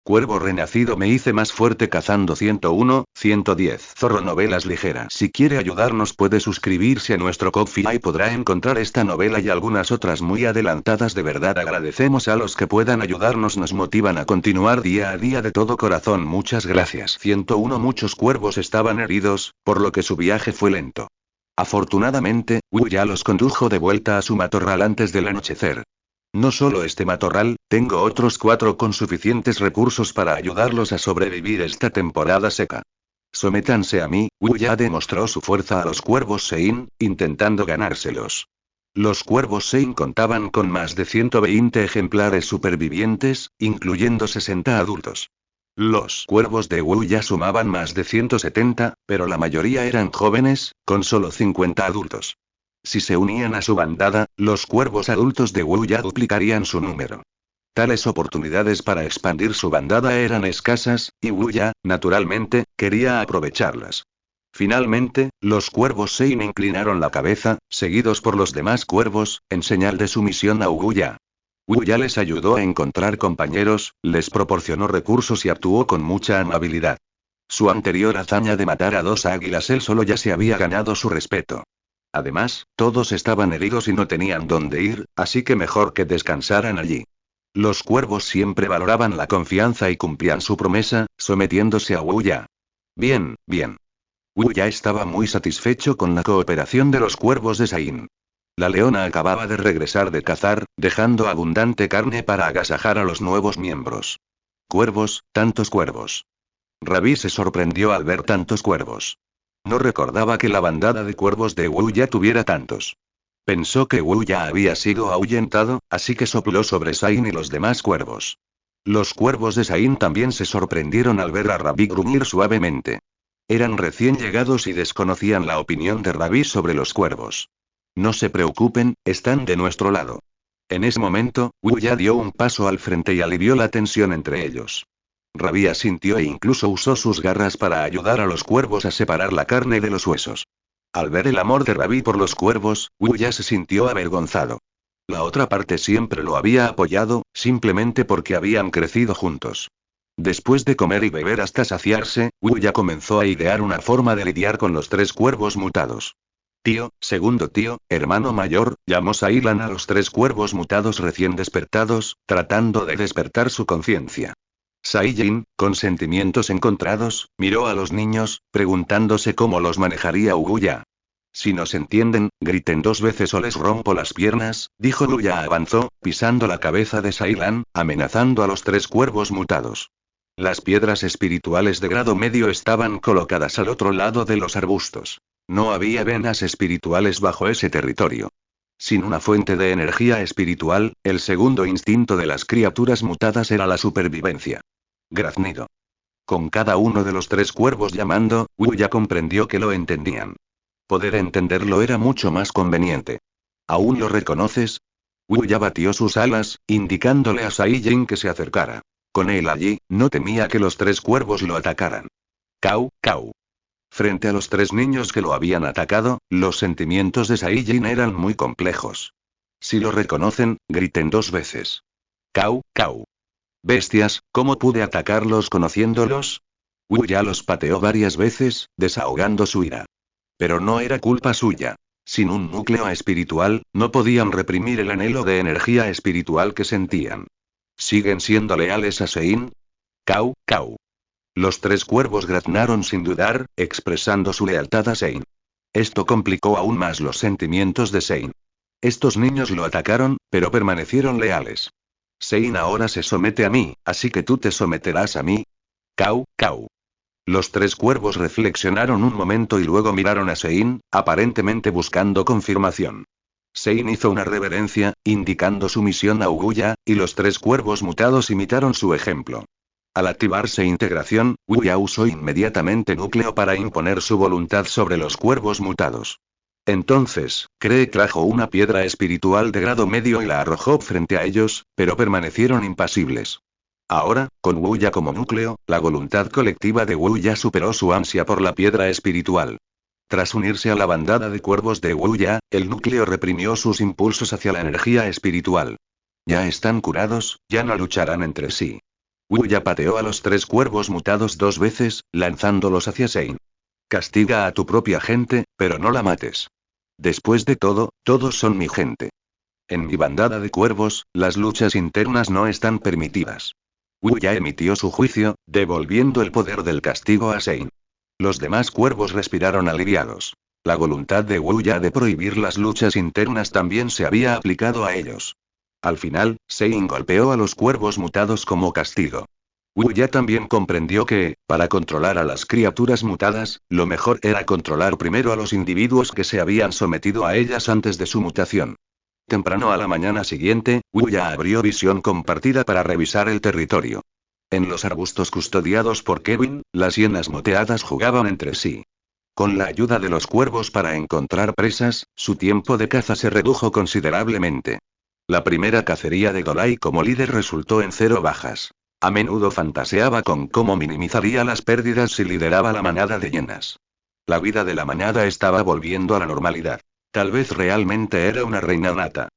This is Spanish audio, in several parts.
Cuervo renacido me hice más fuerte cazando 101, 110. Zorro novelas ligeras. Si quiere ayudarnos puede suscribirse a nuestro Ko-fi y podrá encontrar esta novela y algunas otras muy adelantadas. De verdad agradecemos a los que puedan ayudarnos, nos motivan a continuar día a día de todo corazón. Muchas gracias. 101. Muchos cuervos estaban heridos, por lo que su viaje fue lento. Afortunadamente, Wu ya los condujo de vuelta a su matorral antes del anochecer. No solo este matorral, tengo otros 4 con suficientes recursos para ayudarlos a sobrevivir esta temporada seca. Sométanse a mí. Wu ya demostró su fuerza a los cuervos Sein, intentando ganárselos. Los cuervos Sein contaban con más de 120 ejemplares supervivientes, incluyendo 60 adultos. Los cuervos de Wu ya sumaban más de 170, pero la mayoría eran jóvenes, con solo 50 adultos. Si se unían a su bandada, los cuervos adultos de Wu ya duplicarían su número. Tales oportunidades para expandir su bandada eran escasas, y Wu ya, naturalmente, quería aprovecharlas. Finalmente, los cuervos Sein inclinaron la cabeza, seguidos por los demás cuervos, en señal de sumisión a Wu ya. Wu ya les ayudó a encontrar compañeros, les proporcionó recursos y actuó con mucha amabilidad. Su anterior hazaña de matar a 2 águilas él solo ya se había ganado su respeto. Además, todos estaban heridos y no tenían dónde ir, así que mejor que descansaran allí. Los cuervos siempre valoraban la confianza y cumplían su promesa, sometiéndose a Wu ya. Bien, bien. Wu ya estaba muy satisfecho con la cooperación de los cuervos de Sein. La leona acababa de regresar de cazar, dejando abundante carne para agasajar a los nuevos miembros. Cuervos, tantos cuervos. Rabi se sorprendió al ver tantos cuervos. No recordaba que la bandada de cuervos de Wu ya tuviera tantos. Pensó que Wu ya había sido ahuyentado, así que sopló sobre Sein y los demás cuervos. Los cuervos de Sein también se sorprendieron al ver a Rabi gruñir suavemente. Eran recién llegados y desconocían la opinión de Rabi sobre los cuervos. No se preocupen, están de nuestro lado. En ese momento, Wu ya dio un paso al frente y alivió la tensión entre ellos. Rabi asintió e incluso usó sus garras para ayudar a los cuervos a separar la carne de los huesos. Al ver el amor de Rabi por los cuervos, Wu ya se sintió avergonzado. La otra parte siempre lo había apoyado, simplemente porque habían crecido juntos. Después de comer y beber hasta saciarse, Wu ya comenzó a idear una forma de lidiar con los 3 cuervos mutados. Tío, segundo tío, hermano mayor, llamó Sailan a los 3 cuervos mutados recién despertados, tratando de despertar su conciencia. Saiyajin, con sentimientos encontrados, miró a los niños, preguntándose cómo los manejaría Wu ya. Si nos entienden, griten 2 veces o les rompo las piernas, dijo. Wu ya avanzó, pisando la cabeza de Sailan, amenazando a los 3 cuervos mutados. Las piedras espirituales de grado medio estaban colocadas al otro lado de los arbustos. No había venas espirituales bajo ese territorio. Sin una fuente de energía espiritual, el segundo instinto de las criaturas mutadas era la supervivencia. Graznido. Con cada uno de los 3 cuervos llamando, Wu ya comprendió que lo entendían. Poder entenderlo era mucho más conveniente. ¿Aún lo reconoces? Wu ya batió sus alas, indicándole a Saiyajin que se acercara. Con él allí, no temía que los 3 cuervos lo atacaran. Cau, cau. Frente a los 3 niños que lo habían atacado, los sentimientos de Saiyajin eran muy complejos. Si lo reconocen, griten 2 veces. Cau, cau. Bestias, ¿cómo pude atacarlos conociéndolos? Wu ya los pateó varias veces, desahogando su ira. Pero no era culpa suya. Sin un núcleo espiritual, no podían reprimir el anhelo de energía espiritual que sentían. ¿Siguen siendo leales a Sein? Cau, cau. Los 3 cuervos graznaron sin dudar, expresando su lealtad a Sein. Esto complicó aún más los sentimientos de Sein. Estos niños lo atacaron, pero permanecieron leales. Sein ahora se somete a mí, así que tú te someterás a mí. Cau, cau. Los 3 cuervos reflexionaron un momento y luego miraron a Sein, aparentemente buscando confirmación. Sein hizo una reverencia, indicando sumisión a Wu ya, y los 3 cuervos mutados imitaron su ejemplo. Al activarse integración, Wu ya usó inmediatamente núcleo para imponer su voluntad sobre los cuervos mutados. Entonces, Kree trajo una piedra espiritual de grado medio y la arrojó frente a ellos, pero permanecieron impasibles. Ahora, con Wu ya como núcleo, la voluntad colectiva de Wu ya superó su ansia por la piedra espiritual. Tras unirse a la bandada de cuervos de Wu ya, el núcleo reprimió sus impulsos hacia la energía espiritual. Ya están curados, ya no lucharán entre sí. Wuya pateó a los 3 cuervos mutados 2 veces, lanzándolos hacia Sein. Castiga a tu propia gente, pero no la mates. Después de todo, todos son mi gente. En mi bandada de cuervos, las luchas internas no están permitidas. Wuya emitió su juicio, devolviendo el poder del castigo a Sein. Los demás cuervos respiraron aliviados. La voluntad de Wuya de prohibir las luchas internas también se había aplicado a ellos. Al final, Sein golpeó a los cuervos mutados como castigo. Wuya también comprendió que, para controlar a las criaturas mutadas, lo mejor era controlar primero a los individuos que se habían sometido a ellas antes de su mutación. Temprano a la mañana siguiente, Wuya abrió visión compartida para revisar el territorio. En los arbustos custodiados por Kevin, las hienas moteadas jugaban entre sí. Con la ayuda de los cuervos para encontrar presas, su tiempo de caza se redujo considerablemente. La primera cacería de Dolai como líder resultó en 0 bajas. A menudo fantaseaba con cómo minimizaría las pérdidas si lideraba la manada de hienas. La vida de la manada estaba volviendo a la normalidad. Tal vez realmente era una reina nata.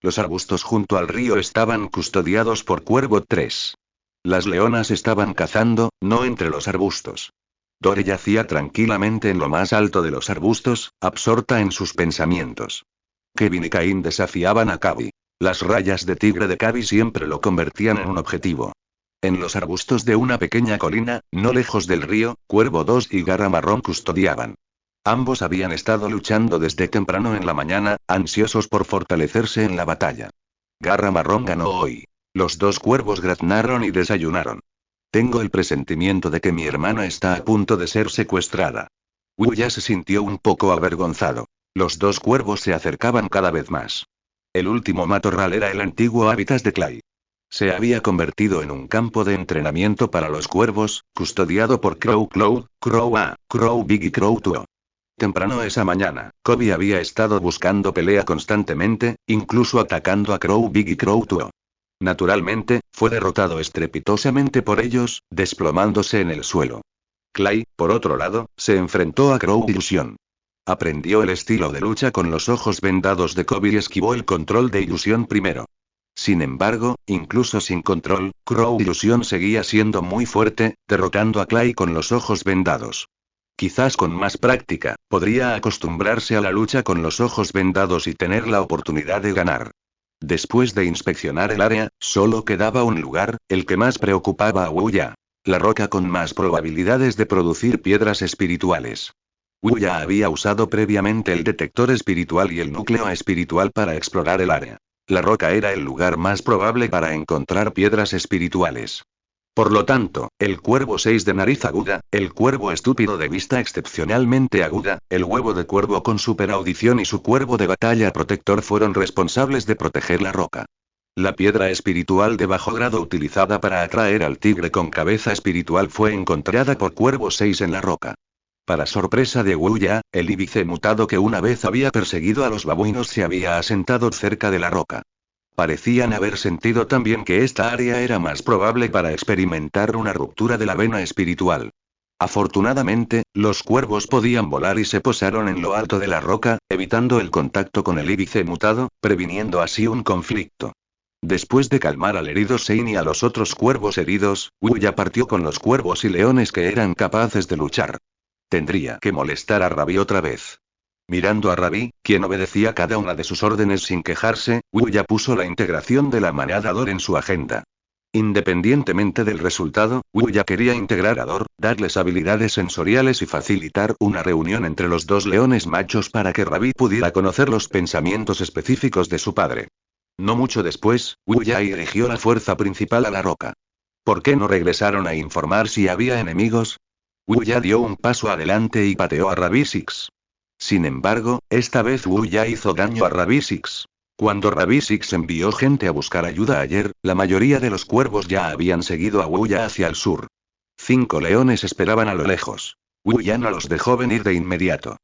Los arbustos junto al río estaban custodiados por Cuervo 3. Las leonas estaban cazando, no entre los arbustos. Dore yacía tranquilamente en lo más alto de los arbustos, absorta en sus pensamientos. Kevin y Cain desafiaban a Kabi. Las rayas de tigre de Kabi siempre lo convertían en un objetivo. En los arbustos de una pequeña colina, no lejos del río, Cuervo 2 y Garra Marrón custodiaban. Ambos habían estado luchando desde temprano en la mañana, ansiosos por fortalecerse en la batalla. Garra Marrón ganó hoy. Los 2 cuervos graznaron y desayunaron. Tengo el presentimiento de que mi hermana está a punto de ser secuestrada. Wuya se sintió un poco avergonzado. Los 2 cuervos se acercaban cada vez más. El último matorral era el antiguo hábitat de Clay. Se había convertido en un campo de entrenamiento para los cuervos, custodiado por Crow Cloud, Crow A, Crow Big y Crow Tuo. Temprano esa mañana, Kobe había estado buscando pelea constantemente, incluso atacando a Crow Big y Crow Tuo. Naturalmente, fue derrotado estrepitosamente por ellos, desplomándose en el suelo. Clay, por otro lado, se enfrentó a Crow Ilusión. Aprendió el estilo de lucha con los ojos vendados de Kobe y esquivó el control de Ilusión primero. Sin embargo, incluso sin control, Crow Ilusión seguía siendo muy fuerte, derrotando a Clay con los ojos vendados. Quizás con más práctica, podría acostumbrarse a la lucha con los ojos vendados y tener la oportunidad de ganar. Después de inspeccionar el área, solo quedaba un lugar, el que más preocupaba a Wuya. La roca con más probabilidades de producir piedras espirituales. Wuya había usado previamente el detector espiritual y el núcleo espiritual para explorar el área. La roca era el lugar más probable para encontrar piedras espirituales. Por lo tanto, el cuervo 6 de nariz aguda, el cuervo estúpido de vista excepcionalmente aguda, el huevo de cuervo con superaudición y su cuervo de batalla protector fueron responsables de proteger la roca. La piedra espiritual de bajo grado utilizada para atraer al tigre con cabeza espiritual fue encontrada por cuervo 6 en la roca. Para sorpresa de Wuya, el íbice mutado que una vez había perseguido a los babuinos se había asentado cerca de la roca. Parecían haber sentido también que esta área era más probable para experimentar una ruptura de la vena espiritual. Afortunadamente, los cuervos podían volar y se posaron en lo alto de la roca, evitando el contacto con el íbice mutado, previniendo así un conflicto. Después de calmar al herido Sein y a los otros cuervos heridos, Wuya partió con los cuervos y leones que eran capaces de luchar. Tendría que molestar a Rabi otra vez. Mirando a Rabi, quien obedecía cada una de sus órdenes sin quejarse, Wuya puso la integración de la manada Dor en su agenda. Independientemente del resultado, Wuya quería integrar a Dor, darles habilidades sensoriales y facilitar una reunión entre los 2 leones machos para que Rabi pudiera conocer los pensamientos específicos de su padre. No mucho después, Wuya dirigió la fuerza principal a la roca. ¿Por qué no regresaron a informar si había enemigos? Wuya dio un paso adelante y pateó a Rabi Six. Sin embargo, esta vez Wuya hizo daño a Rabi Six. Cuando Rabi Six envió gente a buscar ayuda ayer, la mayoría de los cuervos ya habían seguido a Wuya hacia el sur. 5 leones esperaban a lo lejos. Wuya no los dejó venir de inmediato.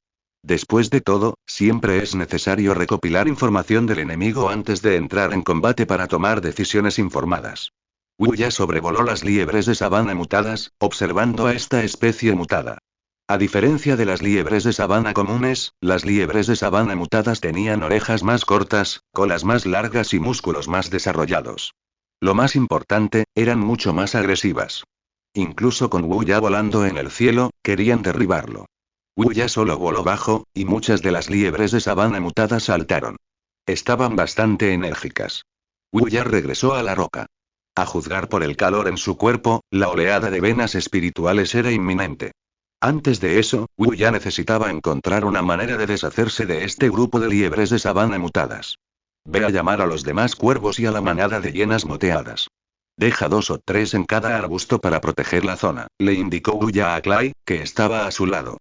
Después de todo, siempre es necesario recopilar información del enemigo antes de entrar en combate para tomar decisiones informadas. Wuya sobrevoló las liebres de sabana mutadas, observando a esta especie mutada. A diferencia de las liebres de sabana comunes, las liebres de sabana mutadas tenían orejas más cortas, colas más largas y músculos más desarrollados. Lo más importante, eran mucho más agresivas. Incluso con Wu Ya volando en el cielo, querían derribarlo. Wu Ya solo voló bajo, y muchas de las liebres de sabana mutadas saltaron. Estaban bastante enérgicas. Wu Ya regresó a la roca. A juzgar por el calor en su cuerpo, la oleada de venas espirituales era inminente. Antes de eso, Wu Ya necesitaba encontrar una manera de deshacerse de este grupo de liebres de sabana mutadas. Ve a llamar a los demás cuervos y a la manada de hienas moteadas. Deja 2 o 3 en cada arbusto para proteger la zona, le indicó Wu Ya a Clay, que estaba a su lado.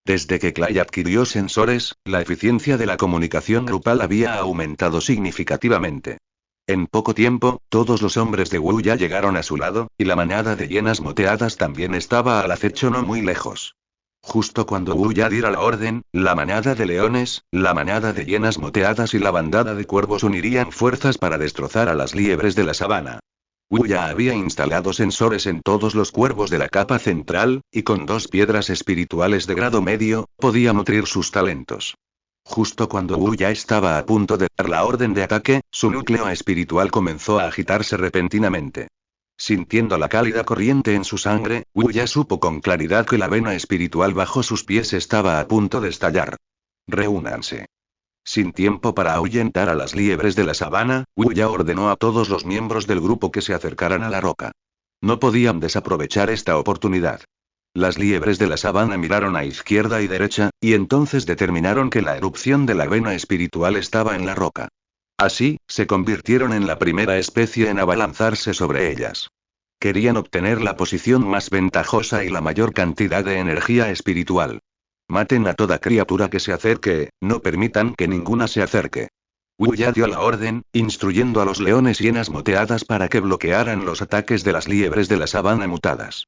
Desde que Clay adquirió sensores, la eficiencia de la comunicación grupal había aumentado significativamente. En poco tiempo, todos los hombres de Wu Ya llegaron a su lado, y la manada de hienas moteadas también estaba al acecho no muy lejos. Justo cuando Wu Ya diera la orden, la manada de leones, la manada de hienas moteadas y la bandada de cuervos unirían fuerzas para destrozar a las liebres de la sabana. Wu Ya había instalado sensores en todos los cuervos de la capa central, y con 2 piedras espirituales de grado medio, podía nutrir sus talentos. Justo cuando Wu Ya estaba a punto de dar la orden de ataque, su núcleo espiritual comenzó a agitarse repentinamente. Sintiendo la cálida corriente en su sangre, Wu Ya supo con claridad que la vena espiritual bajo sus pies estaba a punto de estallar. Reúnanse. Sin tiempo para ahuyentar a las liebres de la sabana, Wu Ya ordenó a todos los miembros del grupo que se acercaran a la roca. No podían desaprovechar esta oportunidad. Las liebres de la sabana miraron a izquierda y derecha, y entonces determinaron que la erupción de la vena espiritual estaba en la roca. Así, se convirtieron en la primera especie en abalanzarse sobre ellas. Querían obtener la posición más ventajosa y la mayor cantidad de energía espiritual. Maten a toda criatura que se acerque, no permitan que ninguna se acerque. Wu Ya dio la orden, instruyendo a los leones hienas moteadas para que bloquearan los ataques de las liebres de la sabana mutadas.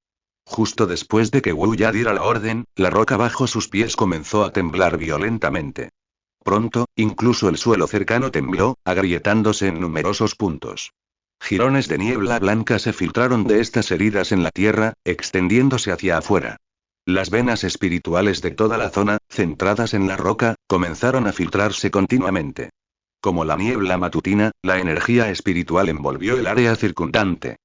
Justo después de que Wu Ya diera la orden, la roca bajo sus pies comenzó a temblar violentamente. Pronto, incluso el suelo cercano tembló, agrietándose en numerosos puntos. Jirones de niebla blanca se filtraron de estas heridas en la tierra, extendiéndose hacia afuera. Las venas espirituales de toda la zona, centradas en la roca, comenzaron a filtrarse continuamente. Como la niebla matutina, la energía espiritual envolvió el área circundante.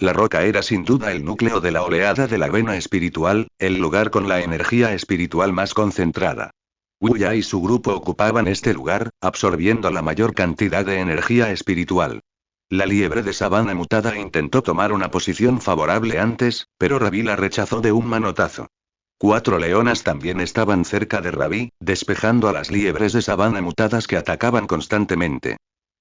La roca era sin duda el núcleo de la oleada de la vena espiritual, el lugar con la energía espiritual más concentrada. Wu Ya y su grupo ocupaban este lugar, absorbiendo la mayor cantidad de energía espiritual. La liebre de sabana mutada intentó tomar una posición favorable antes, pero Rabi la rechazó de un manotazo. 4 leonas también estaban cerca de Rabi, despejando a las liebres de sabana mutadas que atacaban constantemente.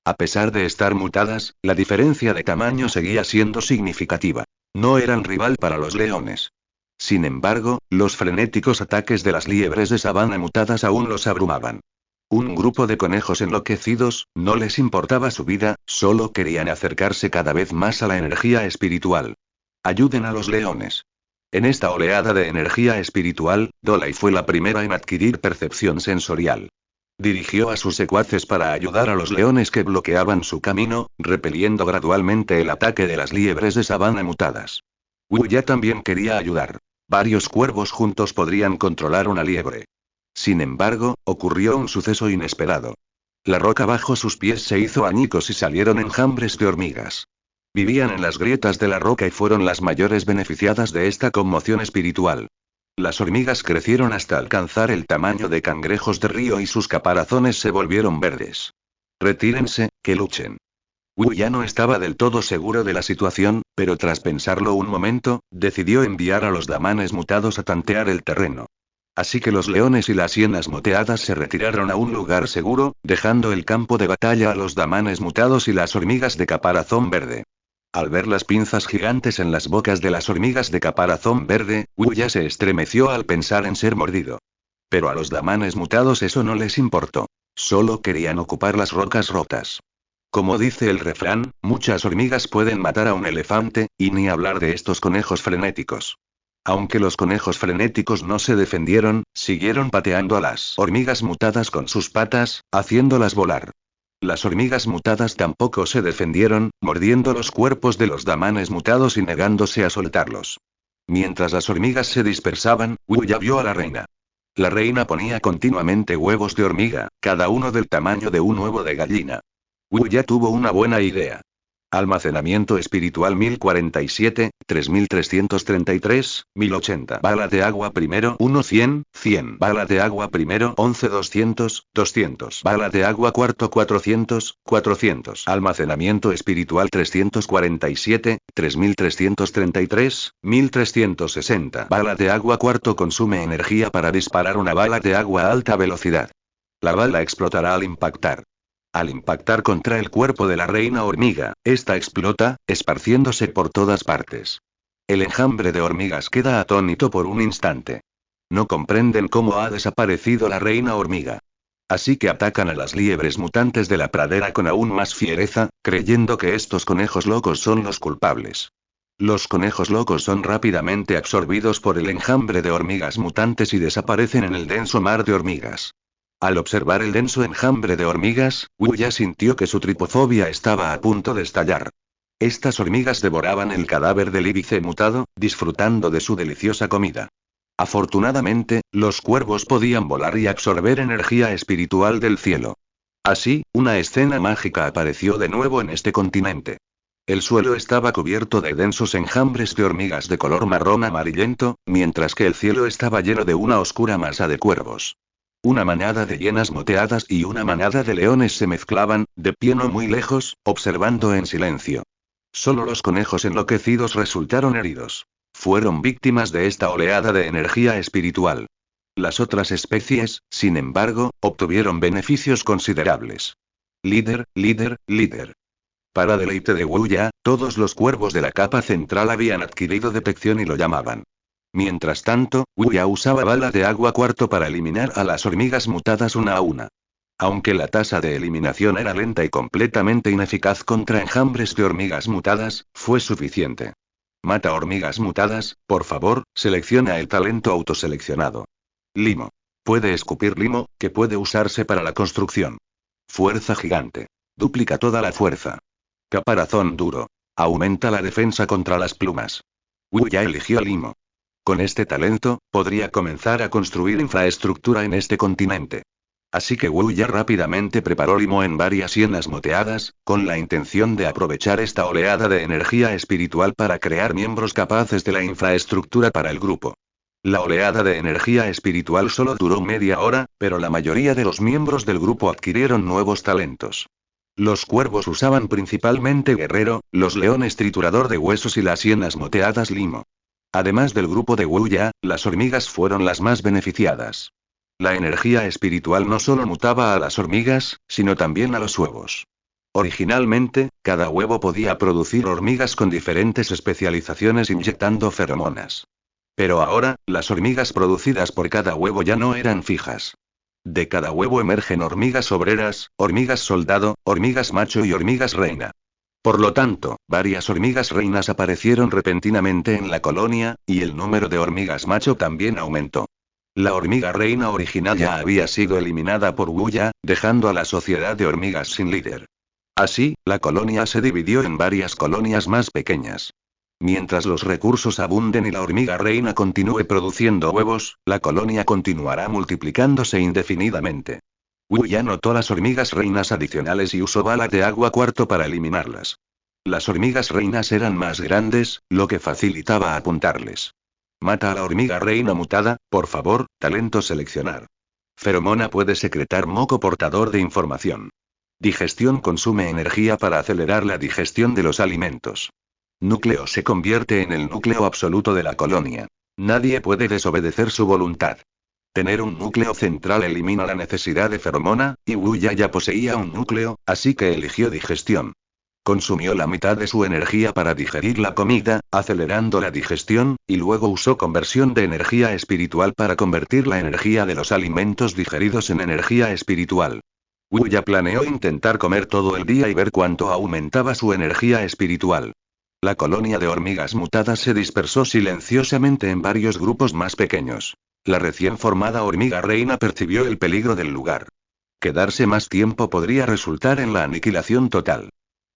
A pesar de estar mutadas, la diferencia de tamaño seguía siendo significativa. No eran rival para los leones. Sin embargo, los frenéticos ataques de las liebres de sabana mutadas aún los abrumaban. Un grupo de conejos enloquecidos, no les importaba su vida, solo querían acercarse cada vez más a la energía espiritual. Ayuden a los leones. En esta oleada de energía espiritual, Dolai fue la primera en adquirir percepción sensorial. Dirigió a sus secuaces para ayudar a los leones que bloqueaban su camino, repeliendo gradualmente el ataque de las liebres de sabana mutadas. Wu Ya también quería ayudar. Varios cuervos juntos podrían controlar una liebre. Sin embargo, ocurrió un suceso inesperado. La roca bajo sus pies se hizo añicos y salieron enjambres de hormigas. Vivían en las grietas de la roca y fueron las mayores beneficiadas de esta conmoción espiritual. Las hormigas crecieron hasta alcanzar el tamaño de cangrejos de río y sus caparazones se volvieron verdes. Retírense, que luchen. Wu ya no estaba del todo seguro de la situación, pero tras pensarlo un momento, decidió enviar a los damanes mutados a tantear el terreno. Así que los leones y las hienas moteadas se retiraron a un lugar seguro, dejando el campo de batalla a los damanes mutados y las hormigas de caparazón verde. Al ver las pinzas gigantes en las bocas de las hormigas de caparazón verde, Wu ya se estremeció al pensar en ser mordido. Pero a los damanes mutados eso no les importó. Solo querían ocupar las rocas rotas. Como dice el refrán, muchas hormigas pueden matar a un elefante, y ni hablar de estos conejos frenéticos. Aunque los conejos frenéticos no se defendieron, siguieron pateando a las hormigas mutadas con sus patas, haciéndolas volar. Las hormigas mutadas tampoco se defendieron, mordiendo los cuerpos de los damanes mutados y negándose a soltarlos. Mientras las hormigas se dispersaban, Wu ya vio a la reina. La reina ponía continuamente huevos de hormiga, cada uno del tamaño de un huevo de gallina. Wu ya tuvo una buena idea. Almacenamiento espiritual 1047, 3333, 1080. Bala de agua primero 1 100, 100. Bala de agua primero 11 200, 200. Bala de agua cuarto 400, 400. Almacenamiento espiritual 347, 3333, 1360. Bala de agua cuarto consume energía para disparar una bala de agua a alta velocidad. La bala explotará al impactar. Al impactar contra el cuerpo de la reina hormiga, esta explota, esparciéndose por todas partes. El enjambre de hormigas queda atónito por un instante. No comprenden cómo ha desaparecido la reina hormiga. Así que atacan a las liebres mutantes de la pradera con aún más fiereza, creyendo que estos conejos locos son los culpables. Los conejos locos son rápidamente absorbidos por el enjambre de hormigas mutantes y desaparecen en el denso mar de hormigas. Al observar el denso enjambre de hormigas, Wuya sintió que su tripofobia estaba a punto de estallar. Estas hormigas devoraban el cadáver del íbice mutado, disfrutando de su deliciosa comida. Afortunadamente, los cuervos podían volar y absorber energía espiritual del cielo. Así, una escena mágica apareció de nuevo en este continente. El suelo estaba cubierto de densos enjambres de hormigas de color marrón amarillento, mientras que el cielo estaba lleno de una oscura masa de cuervos. Una manada de hienas moteadas y una manada de leones se mezclaban, de pie no muy lejos, observando en silencio. Solo los conejos enloquecidos resultaron heridos. Fueron víctimas de esta oleada de energía espiritual. Las otras especies, sin embargo, obtuvieron beneficios considerables. Líder, líder, líder. Para deleite de Wuya, todos los cuervos de la capa central habían adquirido detección y lo llamaban. Mientras tanto, Wuya usaba bala de agua cuarto para eliminar a las hormigas mutadas una a una. Aunque la tasa de eliminación era lenta y completamente ineficaz contra enjambres de hormigas mutadas, fue suficiente. Mata hormigas mutadas, por favor, selecciona el talento autoseleccionado. Limo. Puede escupir limo, que puede usarse para la construcción. Fuerza gigante. Duplica toda la fuerza. Caparazón duro. Aumenta la defensa contra las plumas. Wuya eligió limo. Con este talento, podría comenzar a construir infraestructura en este continente. Así que Wuya rápidamente preparó limo en varias hienas moteadas, con la intención de aprovechar esta oleada de energía espiritual para crear miembros capaces de la infraestructura para el grupo. La oleada de energía espiritual solo duró media hora, pero la mayoría de los miembros del grupo adquirieron nuevos talentos. Los cuervos usaban principalmente guerrero, los leones triturador de huesos y las hienas moteadas limo. Además del grupo de Wuya, las hormigas fueron las más beneficiadas. La energía espiritual no solo mutaba a las hormigas, sino también a los huevos. Originalmente, cada huevo podía producir hormigas con diferentes especializaciones inyectando feromonas. Pero ahora, las hormigas producidas por cada huevo ya no eran fijas. De cada huevo emergen hormigas obreras, hormigas soldado, hormigas macho y hormigas reina. Por lo tanto, varias hormigas reinas aparecieron repentinamente en la colonia, y el número de hormigas macho también aumentó. La hormiga reina original ya había sido eliminada por Wuya, dejando a la sociedad de hormigas sin líder. Así, la colonia se dividió en varias colonias más pequeñas. Mientras los recursos abunden y la hormiga reina continúe produciendo huevos, la colonia continuará multiplicándose indefinidamente. Wuya notó las hormigas reinas adicionales y usó bala de agua cuarto para eliminarlas. Las hormigas reinas eran más grandes, lo que facilitaba apuntarles. Mata a la hormiga reina mutada, por favor, talento seleccionar. Feromona puede secretar moco portador de información. Digestión consume energía para acelerar la digestión de los alimentos. Núcleo se convierte en el núcleo absoluto de la colonia. Nadie puede desobedecer su voluntad. Tener un núcleo central elimina la necesidad de feromona, y Wuya ya poseía un núcleo, así que eligió digestión. Consumió la mitad de su energía para digerir la comida, acelerando la digestión, y luego usó conversión de energía espiritual para convertir la energía de los alimentos digeridos en energía espiritual. Wuya planeó intentar comer todo el día y ver cuánto aumentaba su energía espiritual. La colonia de hormigas mutadas se dispersó silenciosamente en varios grupos más pequeños. La recién formada hormiga reina percibió el peligro del lugar. Quedarse más tiempo podría resultar en la aniquilación total.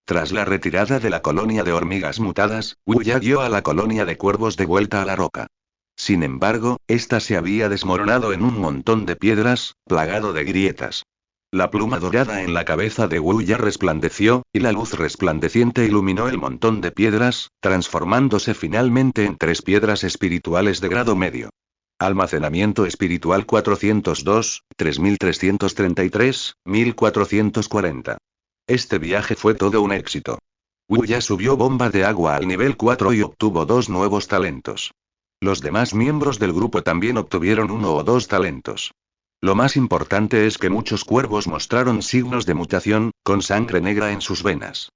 Tras la retirada de la colonia de hormigas mutadas, Wuya guió a la colonia de cuervos de vuelta a la roca. Sin embargo, esta se había desmoronado en un montón de piedras, plagado de grietas. La pluma dorada en la cabeza de Wu Ya resplandeció, y la luz resplandeciente iluminó el montón de piedras, transformándose finalmente en 3 piedras espirituales de grado medio. Almacenamiento espiritual 402, 3333, 1440. Este viaje fue todo un éxito. Wu Ya subió bomba de agua al nivel 4 y obtuvo 2 nuevos talentos. Los demás miembros del grupo también obtuvieron 1 o 2 talentos. Lo más importante es que muchos cuervos mostraron signos de mutación, con sangre negra en sus venas.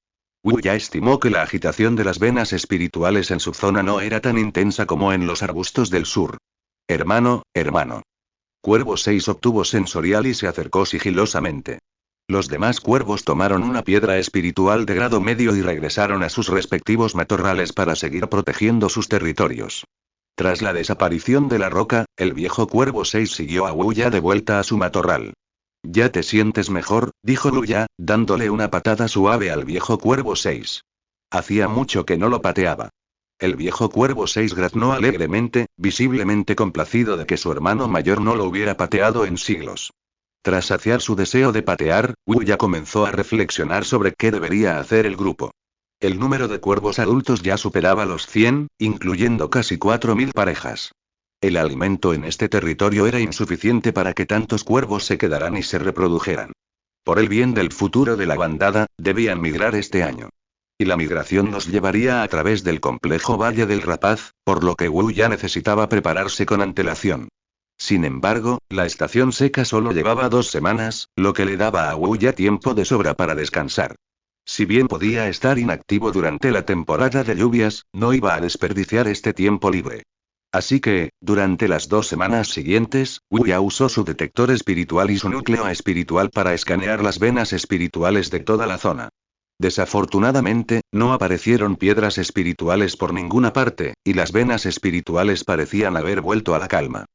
Wu Ya estimó que la agitación de las venas espirituales en su zona no era tan intensa como en los arbustos del sur. Hermano. Cuervo 6 obtuvo sensorial y se acercó sigilosamente. Los demás cuervos tomaron una piedra espiritual de grado medio y regresaron a sus respectivos matorrales para seguir protegiendo sus territorios. Tras la desaparición de la roca, el viejo cuervo 6 siguió a Wu Ya de vuelta a su matorral. ¿Ya te sientes mejor?, dijo Wu Ya, dándole una patada suave al viejo cuervo 6. Hacía mucho que no lo pateaba. El viejo cuervo 6 graznó alegremente, visiblemente complacido de que su hermano mayor no lo hubiera pateado en siglos. Tras saciar su deseo de patear, Wu Ya comenzó a reflexionar sobre qué debería hacer el grupo. El número de cuervos adultos ya superaba los 100, incluyendo casi 4000 parejas. El alimento en este territorio era insuficiente para que tantos cuervos se quedaran y se reprodujeran. Por el bien del futuro de la bandada, debían migrar este año. Y la migración nos llevaría a través del complejo Valle del Rapaz, por lo que Wu ya necesitaba prepararse con antelación. Sin embargo, la estación seca solo llevaba 2 semanas, lo que le daba a Wu ya tiempo de sobra para descansar. Si bien podía estar inactivo durante la temporada de lluvias, no iba a desperdiciar este tiempo libre. Así que, durante las 2 semanas siguientes, Wu Ya usó su detector espiritual y su núcleo espiritual para escanear las venas espirituales de toda la zona. Desafortunadamente, no aparecieron piedras espirituales por ninguna parte, y las venas espirituales parecían haber vuelto a la calma.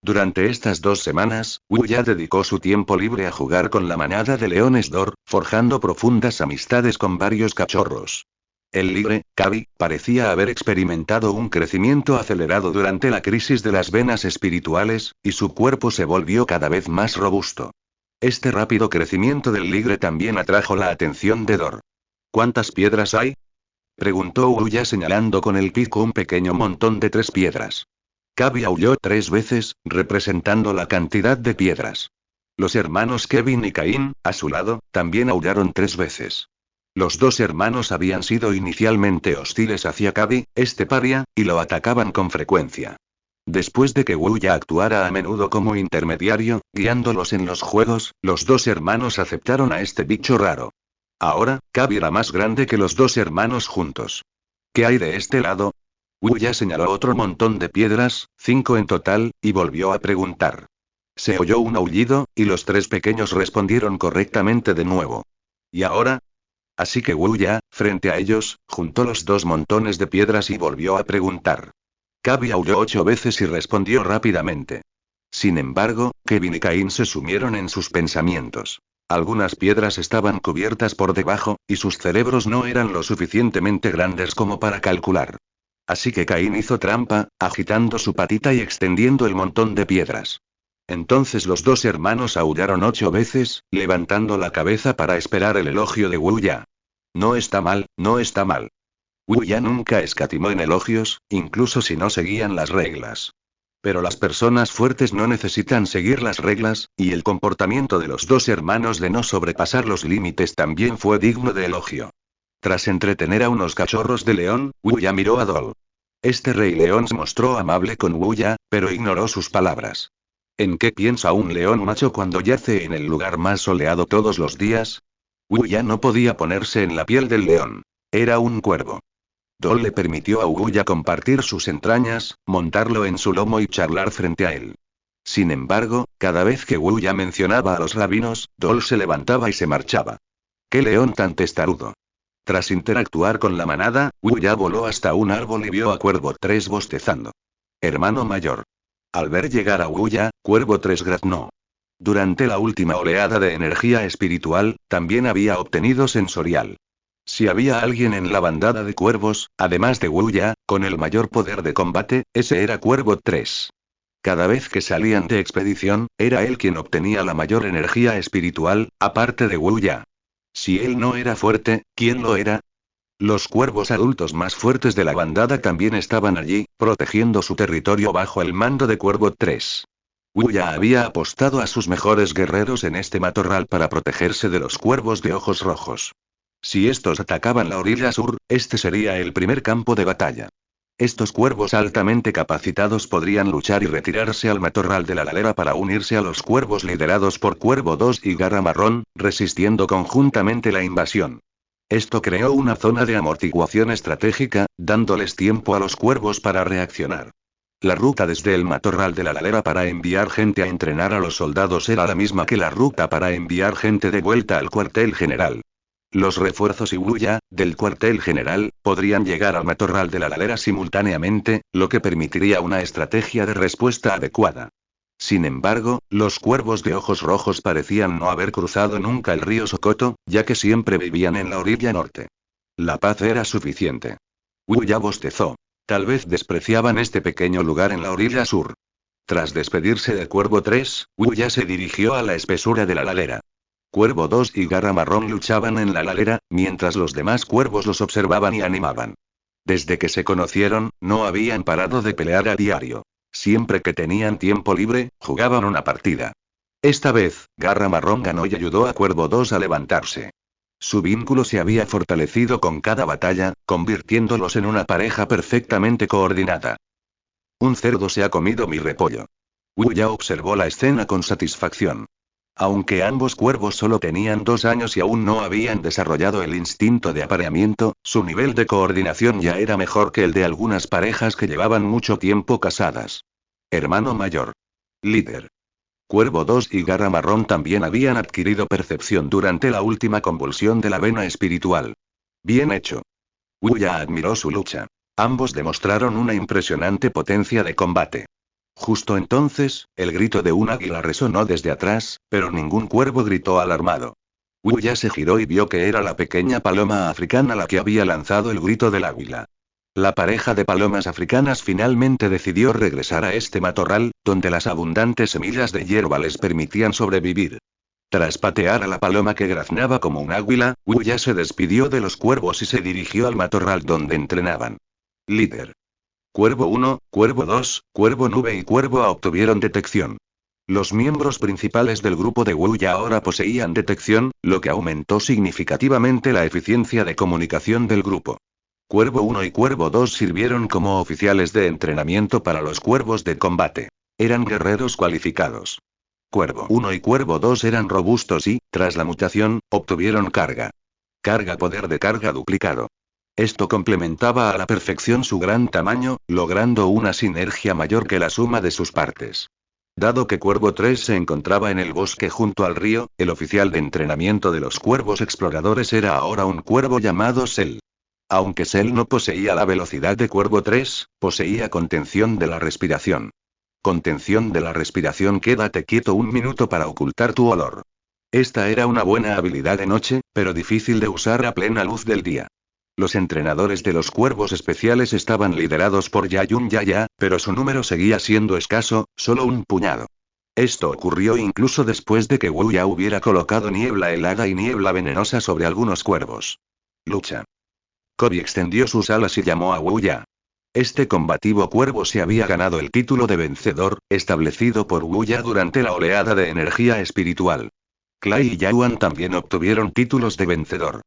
Durante estas 2 semanas, Wu Ya dedicó su tiempo libre a jugar con la manada de leones Dor, forjando profundas amistades con varios cachorros. El ligre, Kabi, parecía haber experimentado un crecimiento acelerado durante la crisis de las venas espirituales, y su cuerpo se volvió cada vez más robusto. Este rápido crecimiento del ligre también atrajo la atención de Dor. ¿Cuántas piedras hay?, preguntó Wu Ya señalando con el pico un pequeño montón de 3 piedras. Kabi aulló 3 veces, representando la cantidad de piedras. Los hermanos Kevin y Cain, a su lado, también aullaron 3 veces. Los 2 hermanos habían sido inicialmente hostiles hacia Kabi, este paria, y lo atacaban con frecuencia. Después de que Wu Ya actuara a menudo como intermediario, guiándolos en los juegos, los 2 hermanos aceptaron a este bicho raro. Ahora, Kabi era más grande que los 2 hermanos juntos. ¿Qué hay de este lado? Wu Ya señaló otro montón de piedras, 5 en total, y volvió a preguntar. Se oyó un aullido, y los 3 pequeños respondieron correctamente de nuevo. ¿Y ahora? Así que Wu Ya, frente a ellos, juntó los 2 montones de piedras y volvió a preguntar. Kabi aulló 8 veces y respondió rápidamente. Sin embargo, Kevin y Cain se sumieron en sus pensamientos. Algunas piedras estaban cubiertas por debajo, y sus cerebros no eran lo suficientemente grandes como para calcular. Así que Cain hizo trampa, agitando su patita y extendiendo el montón de piedras. Entonces los 2 hermanos aullaron 8 veces, levantando la cabeza para esperar el elogio de Wu Ya. No está mal, no está mal. Wu Ya nunca escatimó en elogios, incluso si no seguían las reglas. Pero las personas fuertes no necesitan seguir las reglas, y el comportamiento de los 2 hermanos de no sobrepasar los límites también fue digno de elogio. Tras entretener a unos cachorros de león, Wu Ya miró a Dol. Este rey león se mostró amable con Wu Ya, pero ignoró sus palabras. ¿En qué piensa un león macho cuando yace en el lugar más soleado todos los días? Wu Ya no podía ponerse en la piel del león. Era un cuervo. Dol le permitió a Wu Ya compartir sus entrañas, montarlo en su lomo y charlar frente a él. Sin embargo, cada vez que Wu Ya mencionaba a los rabinos, Dol se levantaba y se marchaba. ¡Qué león tan testarudo! Tras interactuar con la manada, Wu Ya voló hasta un árbol y vio a Cuervo 3 bostezando. Hermano mayor. Al ver llegar a Wu Ya, Cuervo 3 graznó. Durante la última oleada de energía espiritual, también había obtenido sensorial. Si había alguien en la bandada de cuervos, además de Wu Ya, con el mayor poder de combate, ese era Cuervo 3. Cada vez que salían de expedición, era él quien obtenía la mayor energía espiritual, aparte de Wu Ya. Si él no era fuerte, ¿quién lo era? Los cuervos adultos más fuertes de la bandada también estaban allí, protegiendo su territorio bajo el mando de Cuervo 3. Wu Ya había apostado a sus mejores guerreros en este matorral para protegerse de los cuervos de ojos rojos. Si estos atacaban la orilla sur, este sería el primer campo de batalla. Estos cuervos altamente capacitados podrían luchar y retirarse al matorral de la ladera para unirse a los cuervos liderados por Cuervo 2 y Garra Marrón, resistiendo conjuntamente la invasión. Esto creó una zona de amortiguación estratégica, dándoles tiempo a los cuervos para reaccionar. La ruta desde el matorral de la ladera para enviar gente a entrenar a los soldados era la misma que la ruta para enviar gente de vuelta al cuartel general. Los refuerzos y Wu Ya, del cuartel general, podrían llegar al matorral de la ladera simultáneamente, lo que permitiría una estrategia de respuesta adecuada. Sin embargo, los cuervos de ojos rojos parecían no haber cruzado nunca el río Sokoto, ya que siempre vivían en la orilla norte. La paz era suficiente. Wu Ya bostezó. Tal vez despreciaban este pequeño lugar en la orilla sur. Tras despedirse de Cuervo 3, Wu Ya se dirigió a la espesura de la ladera. Cuervo 2 y Garra Marrón luchaban en la ladera, mientras los demás cuervos los observaban y animaban. Desde que se conocieron, no habían parado de pelear a diario. Siempre que tenían tiempo libre, jugaban una partida. Esta vez, Garra Marrón ganó y ayudó a Cuervo 2 a levantarse. Su vínculo se había fortalecido con cada batalla, convirtiéndolos en una pareja perfectamente coordinada. Un cerdo se ha comido mi repollo. Wu Ya observó la escena con satisfacción. Aunque ambos cuervos solo tenían 2 años y aún no habían desarrollado el instinto de apareamiento, su nivel de coordinación ya era mejor que el de algunas parejas que llevaban mucho tiempo casadas. Hermano mayor. Líder. Cuervo 2 y Garra Marrón también habían adquirido percepción durante la última convulsión de la vena espiritual. Bien hecho. Wu Ya admiró su lucha. Ambos demostraron una impresionante potencia de combate. Justo entonces, el grito de un águila resonó desde atrás, pero ningún cuervo gritó alarmado. Wu Ya se giró y vio que era la pequeña paloma africana la que había lanzado el grito del águila. La pareja de palomas africanas finalmente decidió regresar a este matorral, donde las abundantes semillas de hierba les permitían sobrevivir. Tras patear a la paloma que graznaba como un águila, Wu Ya se despidió de los cuervos y se dirigió al matorral donde entrenaban. Líder. Cuervo 1, Cuervo 2, Cuervo Nube y Cuervo A obtuvieron detección. Los miembros principales del grupo de Wu Ya ahora poseían detección, lo que aumentó significativamente la eficiencia de comunicación del grupo. Cuervo 1 y Cuervo 2 sirvieron como oficiales de entrenamiento para los cuervos de combate. Eran guerreros cualificados. Cuervo 1 y Cuervo 2 eran robustos y, tras la mutación, obtuvieron carga. Carga poder de carga duplicado. Esto complementaba a la perfección su gran tamaño, logrando una sinergia mayor que la suma de sus partes. Dado que Cuervo 3 se encontraba en el bosque junto al río, el oficial de entrenamiento de los cuervos exploradores era ahora un cuervo llamado Cell. Aunque Cell no poseía la velocidad de Cuervo 3, poseía contención de la respiración. Contención de la respiración. Quédate quieto un minuto para ocultar tu olor. Esta era una buena habilidad de noche, pero difícil de usar a plena luz del día. Los entrenadores de los cuervos especiales estaban liderados por Yayun Yaya, pero su número seguía siendo escaso, solo un puñado. Esto ocurrió incluso después de que Wu Ya hubiera colocado niebla helada y niebla venenosa sobre algunos cuervos. Lucha. Kobe extendió sus alas y llamó a Wu Ya. Este combativo cuervo se había ganado el título de vencedor, establecido por Wu Ya durante la oleada de energía espiritual. Clay y Yaoan también obtuvieron títulos de vencedor.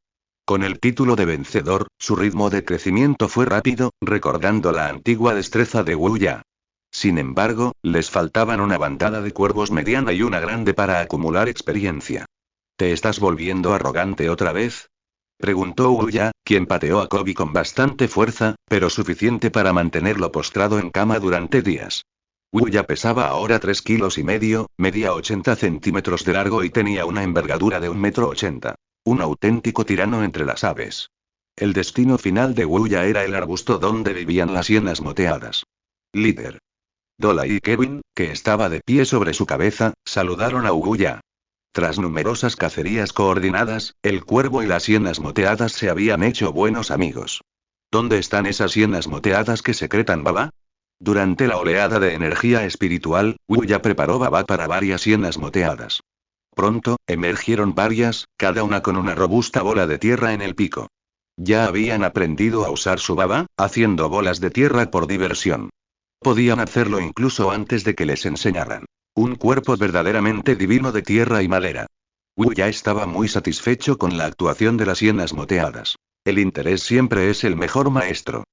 Con el título de vencedor, su ritmo de crecimiento fue rápido, recordando la antigua destreza de Wu Ya. Sin embargo, les faltaban una bandada de cuervos mediana y una grande para acumular experiencia. ¿Te estás volviendo arrogante otra vez?, preguntó Wu Ya, quien pateó a Kobe con bastante fuerza, pero suficiente para mantenerlo postrado en cama durante días. Wu Ya pesaba ahora 3,5 kilos, medía 80 centímetros de largo y tenía una envergadura de 1,80 m. Un auténtico tirano entre las aves. El destino final de Wu Ya era el arbusto donde vivían las hienas moteadas. Líder. Dola y Kevin, que estaba de pie sobre su cabeza, saludaron a Wu Ya. Tras numerosas cacerías coordinadas, el cuervo y las hienas moteadas se habían hecho buenos amigos. ¿Dónde están esas hienas moteadas que secretan baba? Durante la oleada de energía espiritual, Wuya preparó Baba para varias hienas moteadas. Pronto, emergieron varias, cada una con una robusta bola de tierra en el pico. Ya habían aprendido a usar su baba, haciendo bolas de tierra por diversión. Podían hacerlo incluso antes de que les enseñaran. Un cuerpo verdaderamente divino de tierra y madera. Wuya estaba muy satisfecho con la actuación de las hienas moteadas. El interés siempre es el mejor maestro.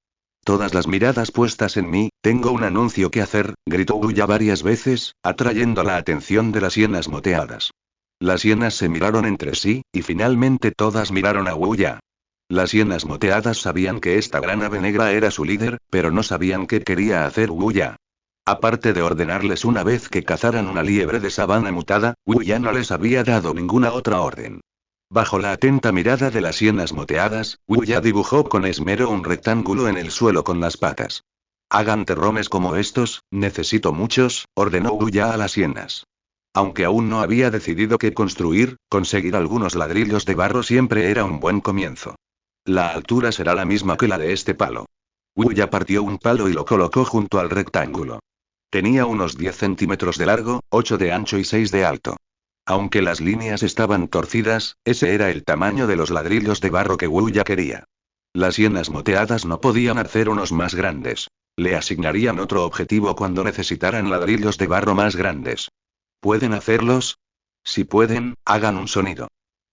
Todas las miradas puestas en mí, tengo un anuncio que hacer, gritó Wuya varias veces, atrayendo la atención de las hienas moteadas. Las hienas se miraron entre sí, y finalmente todas miraron a Wuya. Las hienas moteadas sabían que esta gran ave negra era su líder, pero no sabían qué quería hacer Wuya. Aparte de ordenarles una vez que cazaran una liebre de sabana mutada, Wuya no les había dado ninguna otra orden. Bajo la atenta mirada de las hienas moteadas, Wuya dibujó con esmero un rectángulo en el suelo con las patas. Hagan terrones como estos, necesito muchos, ordenó Wuya a las hienas. Aunque aún no había decidido qué construir, conseguir algunos ladrillos de barro siempre era un buen comienzo. La altura será la misma que la de este palo. Wuya partió un palo y lo colocó junto al rectángulo. Tenía unos 10 centímetros de largo, 8 de ancho y 6 de alto. Aunque las líneas estaban torcidas, ese era el tamaño de los ladrillos de barro que Wuya quería. Las hienas moteadas no podían hacer unos más grandes. Le asignarían otro objetivo cuando necesitaran ladrillos de barro más grandes. ¿Pueden hacerlos? Si pueden, hagan un sonido.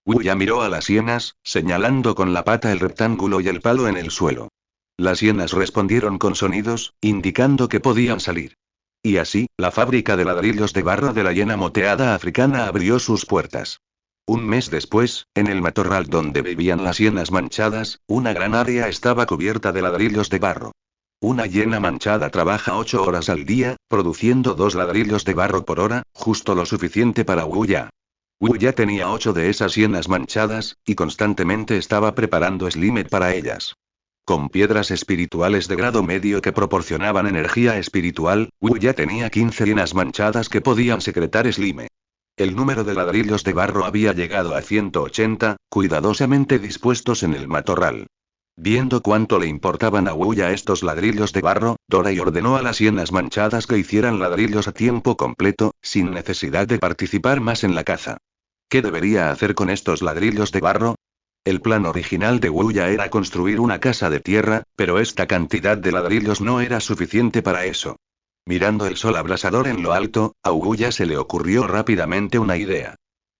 Wuya miró a las hienas, señalando con la pata el rectángulo y el palo en el suelo. Las hienas respondieron con sonidos, indicando que podían salir. Y así, la fábrica de ladrillos de barro de la hiena moteada africana abrió sus puertas. Un mes después, en el matorral donde vivían las hienas manchadas, una gran área estaba cubierta de ladrillos de barro. Una hiena manchada trabaja 8 horas al día, produciendo 2 ladrillos de barro por hora, justo lo suficiente para Wuya. Wuya tenía 8 de esas hienas manchadas, y constantemente estaba preparando slime para ellas. Con piedras espirituales de grado medio que proporcionaban energía espiritual, Wuya tenía 15 hienas manchadas que podían secretar slime. El número de ladrillos de barro había llegado a 180, cuidadosamente dispuestos en el matorral. Viendo cuánto le importaban a Wuya estos ladrillos de barro, Dorai ordenó a las hienas manchadas que hicieran ladrillos a tiempo completo, sin necesidad de participar más en la caza. ¿Qué debería hacer con estos ladrillos de barro? El plan original de Wuya era construir una casa de tierra, pero esta cantidad de ladrillos no era suficiente para eso. Mirando el sol abrasador en lo alto, a Wuya se le ocurrió rápidamente una idea.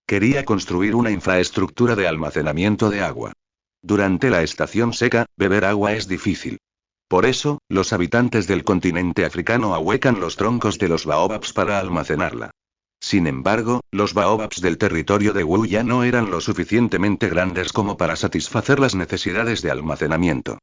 Quería construir una infraestructura de almacenamiento de agua. Durante la estación seca, beber agua es difícil. Por eso, los habitantes del continente africano ahuecan los troncos de los baobabs para almacenarla. Sin embargo, los baobabs del territorio de Wuya no eran lo suficientemente grandes como para satisfacer las necesidades de almacenamiento.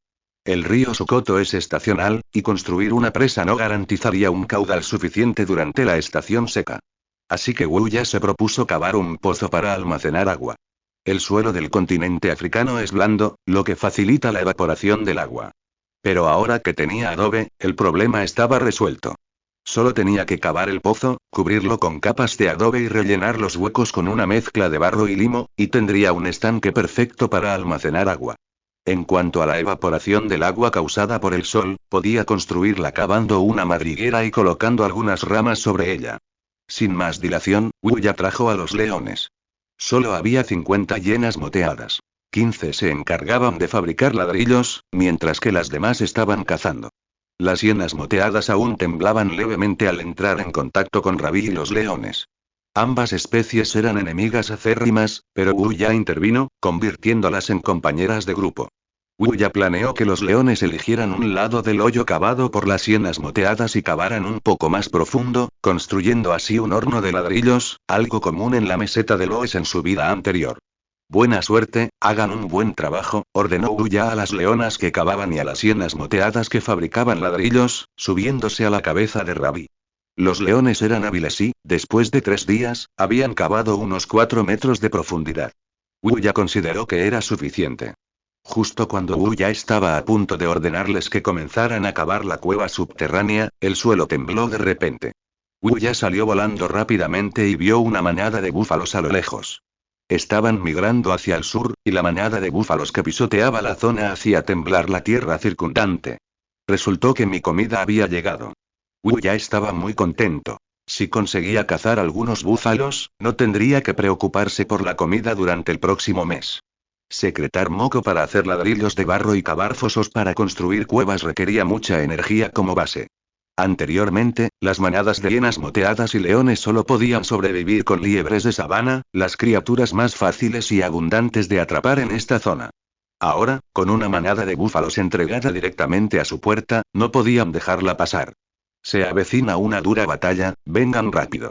El río Sokoto es estacional, y construir una presa no garantizaría un caudal suficiente durante la estación seca. Así que Wuya se propuso cavar un pozo para almacenar agua. El suelo del continente africano es blando, lo que facilita la evaporación del agua. Pero ahora que tenía adobe, el problema estaba resuelto. Solo tenía que cavar el pozo, cubrirlo con capas de adobe y rellenar los huecos con una mezcla de barro y limo, y tendría un estanque perfecto para almacenar agua. En cuanto a la evaporación del agua causada por el sol, podía construirla cavando una madriguera y colocando algunas ramas sobre ella. Sin más dilación, Wuya trajo a los leones. Solo había 50 hienas moteadas. 15 se encargaban de fabricar ladrillos, mientras que las demás estaban cazando. Las hienas moteadas aún temblaban levemente al entrar en contacto con Rabi y los leones. Ambas especies eran enemigas acérrimas, pero Wuya intervino, convirtiéndolas en compañeras de grupo. Wuya planeó que los leones eligieran un lado del hoyo cavado por las hienas moteadas y cavaran un poco más profundo, construyendo así un horno de ladrillos, algo común en la meseta de Loes en su vida anterior. Buena suerte, hagan un buen trabajo, ordenó Wuya a las leonas que cavaban y a las hienas moteadas que fabricaban ladrillos, subiéndose a la cabeza de Rabi. Los leones eran hábiles y, después de 3 días, habían cavado unos 4 metros de profundidad. Wuya consideró que era suficiente. Justo cuando Wuya estaba a punto de ordenarles que comenzaran a cavar la cueva subterránea, el suelo tembló de repente. Wuya salió volando rápidamente y vio una manada de búfalos a lo lejos. Estaban migrando hacia el sur, y la manada de búfalos que pisoteaba la zona hacía temblar la tierra circundante. Resultó que mi comida había llegado. Ya estaba muy contento. Si conseguía cazar algunos búfalos, no tendría que preocuparse por la comida durante el próximo mes. Secretar moco para hacer ladrillos de barro y cavar fosos para construir cuevas requería mucha energía como base. Anteriormente, las manadas de hienas moteadas y leones solo podían sobrevivir con liebres de sabana, las criaturas más fáciles y abundantes de atrapar en esta zona. Ahora, con una manada de búfalos entregada directamente a su puerta, no podían dejarla pasar. Se avecina una dura batalla, vengan rápido.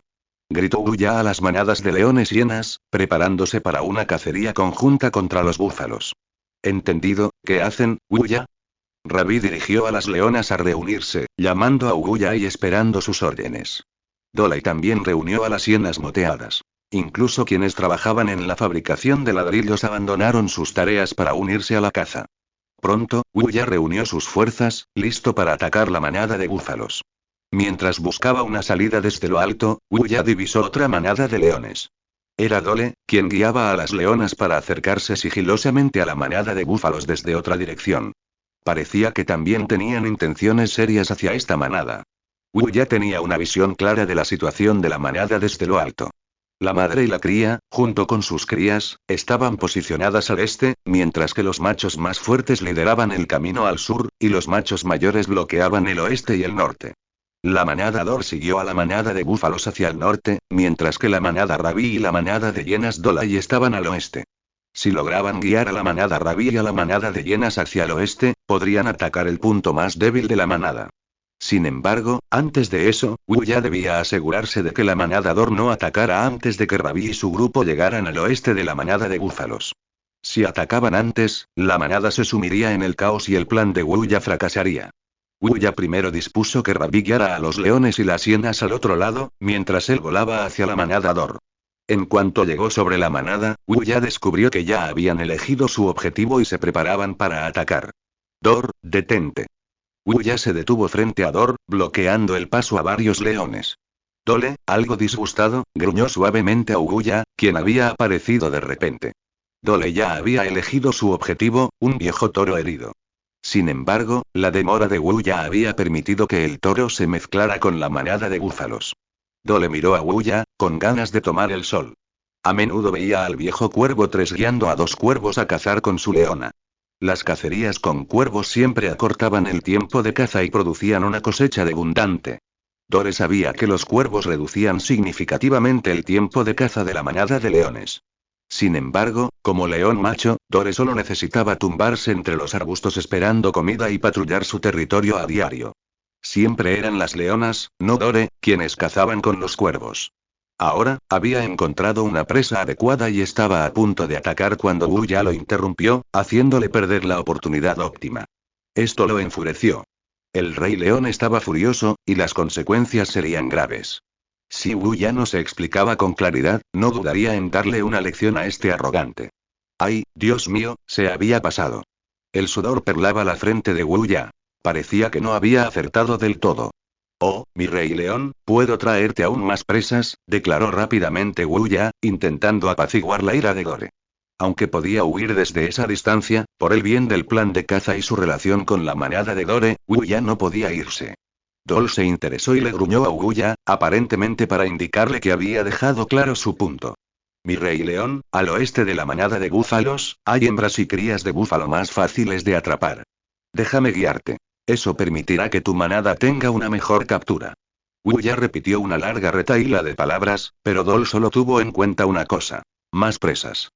Gritó Uya a las manadas de leones y hienas, preparándose para una cacería conjunta contra los búfalos. ¿Entendido? ¿Qué hacen, Uya? Rabí dirigió a las leonas a reunirse, llamando a Uya y esperando sus órdenes. Dolai también reunió a las hienas moteadas. Incluso quienes trabajaban en la fabricación de ladrillos abandonaron sus tareas para unirse a la caza. Pronto, Uya reunió sus fuerzas, listo para atacar la manada de búfalos. Mientras buscaba una salida desde lo alto, Uya divisó otra manada de leones. Era Dole, quien guiaba a las leonas para acercarse sigilosamente a la manada de búfalos desde otra dirección. Parecía que también tenían intenciones serias hacia esta manada. Uya tenía una visión clara de la situación de la manada desde lo alto. La madre y la cría, junto con sus crías, estaban posicionadas al este, mientras que los machos más fuertes lideraban el camino al sur, y los machos mayores bloqueaban el oeste y el norte. La manada Dor siguió a la manada de búfalos hacia el norte, mientras que la manada Rabí y la manada de hienas Dolai estaban al oeste. Si lograban guiar a la manada Rabí y a la manada de hienas hacia el oeste, podrían atacar el punto más débil de la manada. Sin embargo, antes de eso, Uya debía asegurarse de que la manada Dor no atacara antes de que Rabí y su grupo llegaran al oeste de la manada de búfalos. Si atacaban antes, la manada se sumiría en el caos y el plan de Uya fracasaría. Uya primero dispuso que Rabí guiara a los leones y las hienas al otro lado, mientras él volaba hacia la manada Dor. En cuanto llegó sobre la manada, Uya descubrió que ya habían elegido su objetivo y se preparaban para atacar. Dor, detente. Uya se detuvo frente a Dor, bloqueando el paso a varios leones. Dole, algo disgustado, gruñó suavemente a Uya, quien había aparecido de repente. Dole ya había elegido su objetivo, un viejo toro herido. Sin embargo, la demora de Uya había permitido que el toro se mezclara con la manada de búfalos. Dole miró a Uya, con ganas de tomar el sol. A menudo veía al viejo cuervo 3 guiando a 2 cuervos a cazar con su leona. Las cacerías con cuervos siempre acortaban el tiempo de caza y producían una cosecha abundante. Dole sabía que los cuervos reducían significativamente el tiempo de caza de la manada de leones. Sin embargo, como león macho, Dore solo necesitaba tumbarse entre los arbustos esperando comida y patrullar su territorio a diario. Siempre eran las leonas, no Dore, quienes cazaban con los cuervos. Ahora, había encontrado una presa adecuada y estaba a punto de atacar cuando Uya lo interrumpió, haciéndole perder la oportunidad óptima. Esto lo enfureció. El rey león estaba furioso, y las consecuencias serían graves. Si Uya no se explicaba con claridad, no dudaría en darle una lección a este arrogante. ¡Ay, Dios mío!, se había pasado. El sudor perlaba la frente de Uya. Parecía que no había acertado del todo. «Oh, mi rey león, puedo traerte aún más presas», declaró rápidamente Uya, intentando apaciguar la ira de Dore. Aunque podía huir desde esa distancia, por el bien del plan de caza y su relación con la manada de Dore, Uya no podía irse. Dol se interesó y le gruñó a Uya, aparentemente para indicarle que había dejado claro su punto. «Mi rey león, al oeste de la manada de búfalos, hay hembras y crías de búfalo más fáciles de atrapar. Déjame guiarte. Eso permitirá que tu manada tenga una mejor captura». Uya repitió una larga retahíla de palabras, pero Dol solo tuvo en cuenta una cosa: más presas.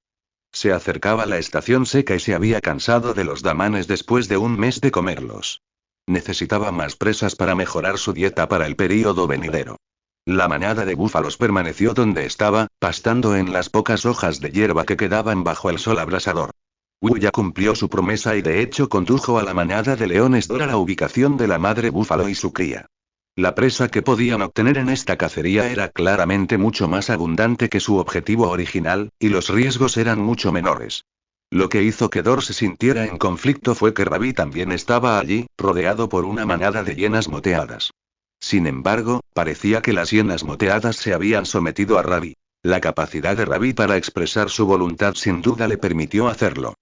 Se acercaba la estación seca y se había cansado de los damanes después de un mes de comerlos. Necesitaba más presas para mejorar su dieta para el período venidero. La manada de búfalos permaneció donde estaba, pastando en las pocas hojas de hierba que quedaban bajo el sol abrasador. Uya cumplió su promesa y de hecho condujo a la manada de leones Dor a la ubicación de la madre búfalo y su cría. La presa que podían obtener en esta cacería era claramente mucho más abundante que su objetivo original, y los riesgos eran mucho menores. Lo que hizo que Dor se sintiera en conflicto fue que Rabí también estaba allí, rodeado por una manada de hienas moteadas. Sin embargo, parecía que las hienas moteadas se habían sometido a Rabí. La capacidad de Rabí para expresar su voluntad sin duda le permitió hacerlo.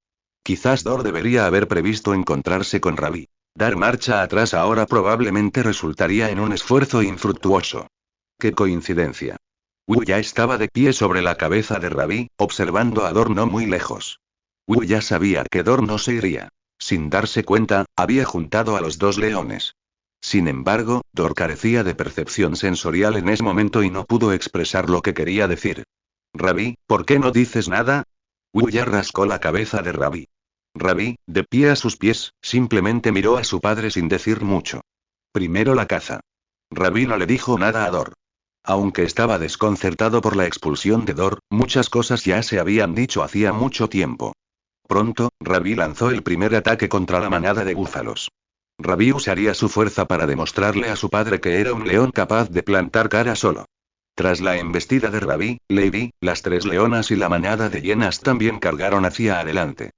Quizás Dor debería haber previsto encontrarse con Rabí. Dar marcha atrás ahora probablemente resultaría en un esfuerzo infructuoso. ¡Qué coincidencia! Wu ya estaba de pie sobre la cabeza de Rabí, observando a Dor no muy lejos. Wu ya sabía que Dor no se iría. Sin darse cuenta, había juntado a los dos leones. Sin embargo, Dor carecía de percepción sensorial en ese momento y no pudo expresar lo que quería decir. Rabí, ¿por qué no dices nada? Wu ya rascó la cabeza de Rabí. Rabí, de pie a sus pies, simplemente miró a su padre sin decir mucho. Primero la caza. Rabí no le dijo nada a Dor. Aunque estaba desconcertado por la expulsión de Dor, muchas cosas ya se habían dicho hacía mucho tiempo. Pronto, Rabí lanzó el primer ataque contra la manada de búfalos. Rabí usaría su fuerza para demostrarle a su padre que era un león capaz de plantar cara solo. Tras la embestida de Rabí, Lady, las tres leonas y la manada de hienas también cargaron hacia adelante.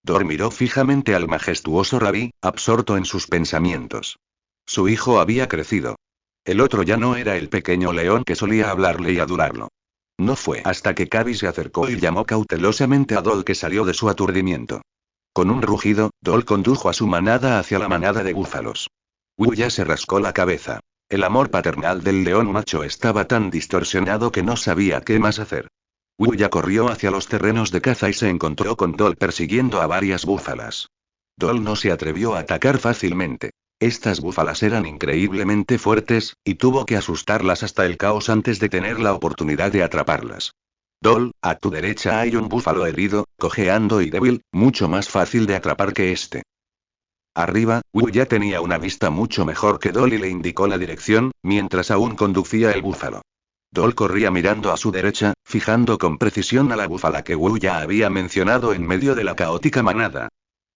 Dor miró fijamente al majestuoso Rabí, absorto en sus pensamientos. Su hijo había crecido. El otro ya no era el pequeño león que solía hablarle y adorarlo. No fue hasta que Kabi se acercó y llamó cautelosamente a Dol que salió de su aturdimiento. Con un rugido, Dol condujo a su manada hacia la manada de búfalos. Wu ya se rascó la cabeza. El amor paternal del león macho estaba tan distorsionado que no sabía qué más hacer. Wu ya corrió hacia los terrenos de caza y se encontró con Dol persiguiendo a varias búfalas. Dol no se atrevió a atacar fácilmente. Estas búfalas eran increíblemente fuertes, y tuvo que asustarlas hasta el caos antes de tener la oportunidad de atraparlas. Dol, a tu derecha hay un búfalo herido, cojeando y débil, mucho más fácil de atrapar que este. Arriba, Wu ya tenía una vista mucho mejor que Dol y le indicó la dirección, mientras aún conducía el búfalo. Dol corría mirando a su derecha, fijando con precisión a la búfala que Wu ya había mencionado en medio de la caótica manada.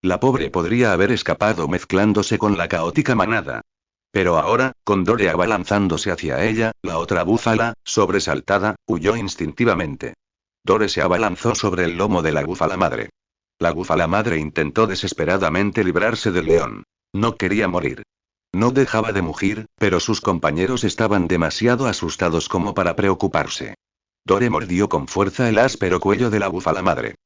La pobre podría haber escapado mezclándose con la caótica manada. Pero ahora, con Dore abalanzándose hacia ella, la otra búfala, sobresaltada, huyó instintivamente. Dore se abalanzó sobre el lomo de la búfala madre. La búfala madre intentó desesperadamente librarse del león. No quería morir. No dejaba de mugir, pero sus compañeros estaban demasiado asustados como para preocuparse. Dore mordió con fuerza el áspero cuello de la búfala madre.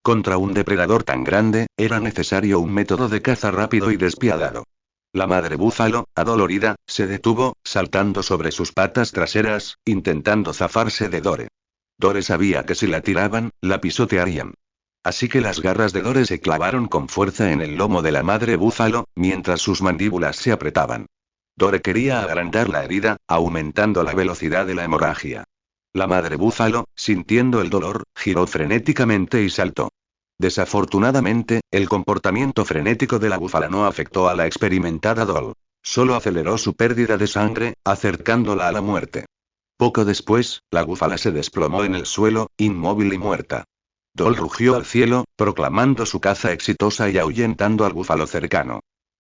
Contra un depredador tan grande, era necesario un método de caza rápido y despiadado. La madre búfalo, adolorida, se detuvo, saltando sobre sus patas traseras, intentando zafarse de Dore. Dore sabía que si la tiraban, la pisotearían. Así que las garras de Dore se clavaron con fuerza en el lomo de la madre búfalo, mientras sus mandíbulas se apretaban. Dore quería agrandar la herida, aumentando la velocidad de la hemorragia. La madre búfalo, sintiendo el dolor, giró frenéticamente y saltó. Desafortunadamente, el comportamiento frenético de la búfala no afectó a la experimentada Dol. Solo aceleró su pérdida de sangre, acercándola a la muerte. Poco después, la búfala se desplomó en el suelo, inmóvil y muerta. Dol rugió al cielo, proclamando su caza exitosa y ahuyentando al búfalo cercano.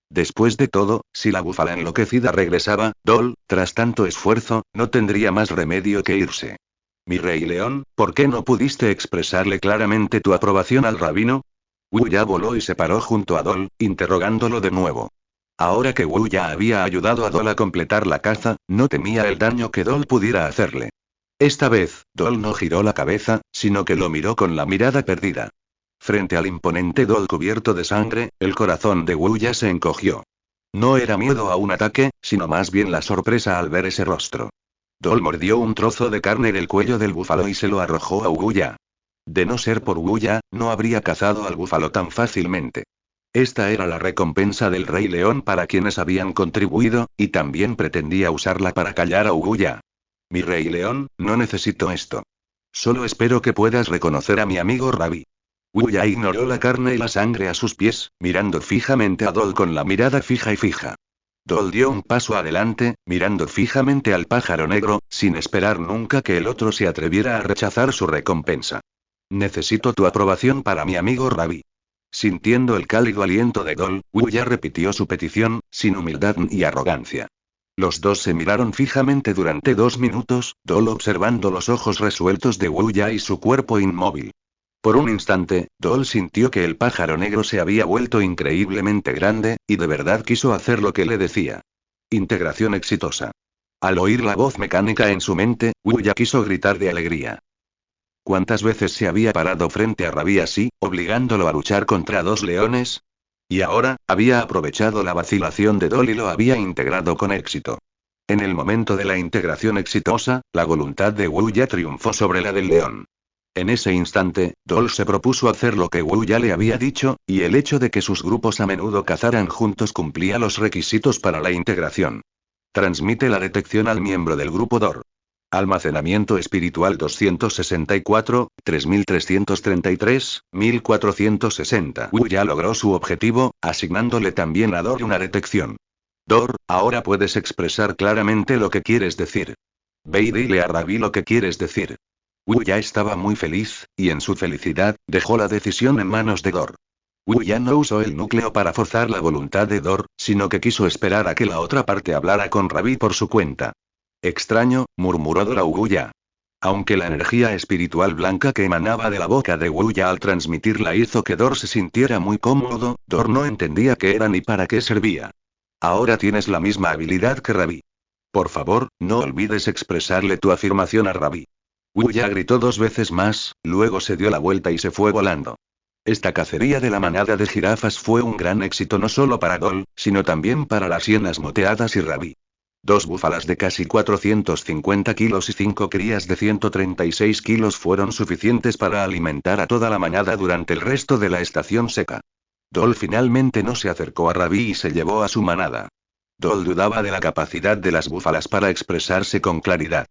Después de todo, si la búfala enloquecida regresaba, Dol, tras tanto esfuerzo, no tendría más remedio que irse. Mi rey león, ¿por qué no pudiste expresarle claramente tu aprobación al rabino? Wu ya voló y se paró junto a Dol, interrogándolo de nuevo. Ahora que Wu ya había ayudado a Dol a completar la caza, no temía el daño que Dol pudiera hacerle. Esta vez, Dol no giró la cabeza, sino que lo miró con la mirada perdida. Frente al imponente Dol cubierto de sangre, el corazón de Wu ya se encogió. No era miedo a un ataque, sino más bien la sorpresa al ver ese rostro. Dol mordió un trozo de carne del cuello del búfalo y se lo arrojó a Wu ya. De no ser por Wu ya, no habría cazado al búfalo tan fácilmente. Esta era la recompensa del rey león para quienes habían contribuido, y también pretendía usarla para callar a Wu ya. Mi rey león, no necesito esto. Solo espero que puedas reconocer a mi amigo Rabí. Wu ya ignoró la carne y la sangre a sus pies, mirando fijamente a Dol con la mirada fija y fija. Dol dio un paso adelante, mirando fijamente al pájaro negro, sin esperar nunca que el otro se atreviera a rechazar su recompensa. Necesito tu aprobación para mi amigo Rabí. Sintiendo el cálido aliento de Dol, Wu ya repitió su petición, sin humildad ni arrogancia. Los dos se miraron fijamente durante 2 minutos, Dol observando los ojos resueltos de Wu ya y su cuerpo inmóvil. Por un instante, Dol sintió que el pájaro negro se había vuelto increíblemente grande, y de verdad quiso hacer lo que le decía. Integración exitosa. Al oír la voz mecánica en su mente, Wu ya quiso gritar de alegría. ¿Cuántas veces se había parado frente a Rabí así, obligándolo a luchar contra 2 leones? Y ahora, había aprovechado la vacilación de Dol y lo había integrado con éxito. En el momento de la integración exitosa, la voluntad de Wu Ya triunfó sobre la del león. En ese instante, Dol se propuso hacer lo que Wu Ya le había dicho, y el hecho de que sus grupos a menudo cazaran juntos cumplía los requisitos para la integración. Transmite la detección al miembro del grupo DOR. Almacenamiento espiritual 264, 3333, 1460. Wu ya logró su objetivo, asignándole también a Dor una detección. Dor, ahora puedes expresar claramente lo que quieres decir. Ve y dile a Ravi lo que quieres decir. Wu ya estaba muy feliz, y en su felicidad, dejó la decisión en manos de Dor. Wu ya no usó el núcleo para forzar la voluntad de Dor, sino que quiso esperar a que la otra parte hablara con Ravi por su cuenta. Extraño, murmuró Dor a Wu ya. Aunque la energía espiritual blanca que emanaba de la boca de Wu ya al transmitirla hizo que Dor se sintiera muy cómodo, Dor no entendía qué era ni para qué servía. Ahora tienes la misma habilidad que Ravi. Por favor, no olvides expresarle tu afirmación a Ravi. Wu ya gritó 2 veces más, luego se dio la vuelta y se fue volando. Esta cacería de la manada de jirafas fue un gran éxito no solo para Dol, sino también para las hienas moteadas y Ravi. 2 búfalas de casi 450 kilos y 5 crías de 136 kilos fueron suficientes para alimentar a toda la manada durante el resto de la estación seca. Dol finalmente no se acercó a Ravi y se llevó a su manada. Dol dudaba de la capacidad de las búfalas para expresarse con claridad.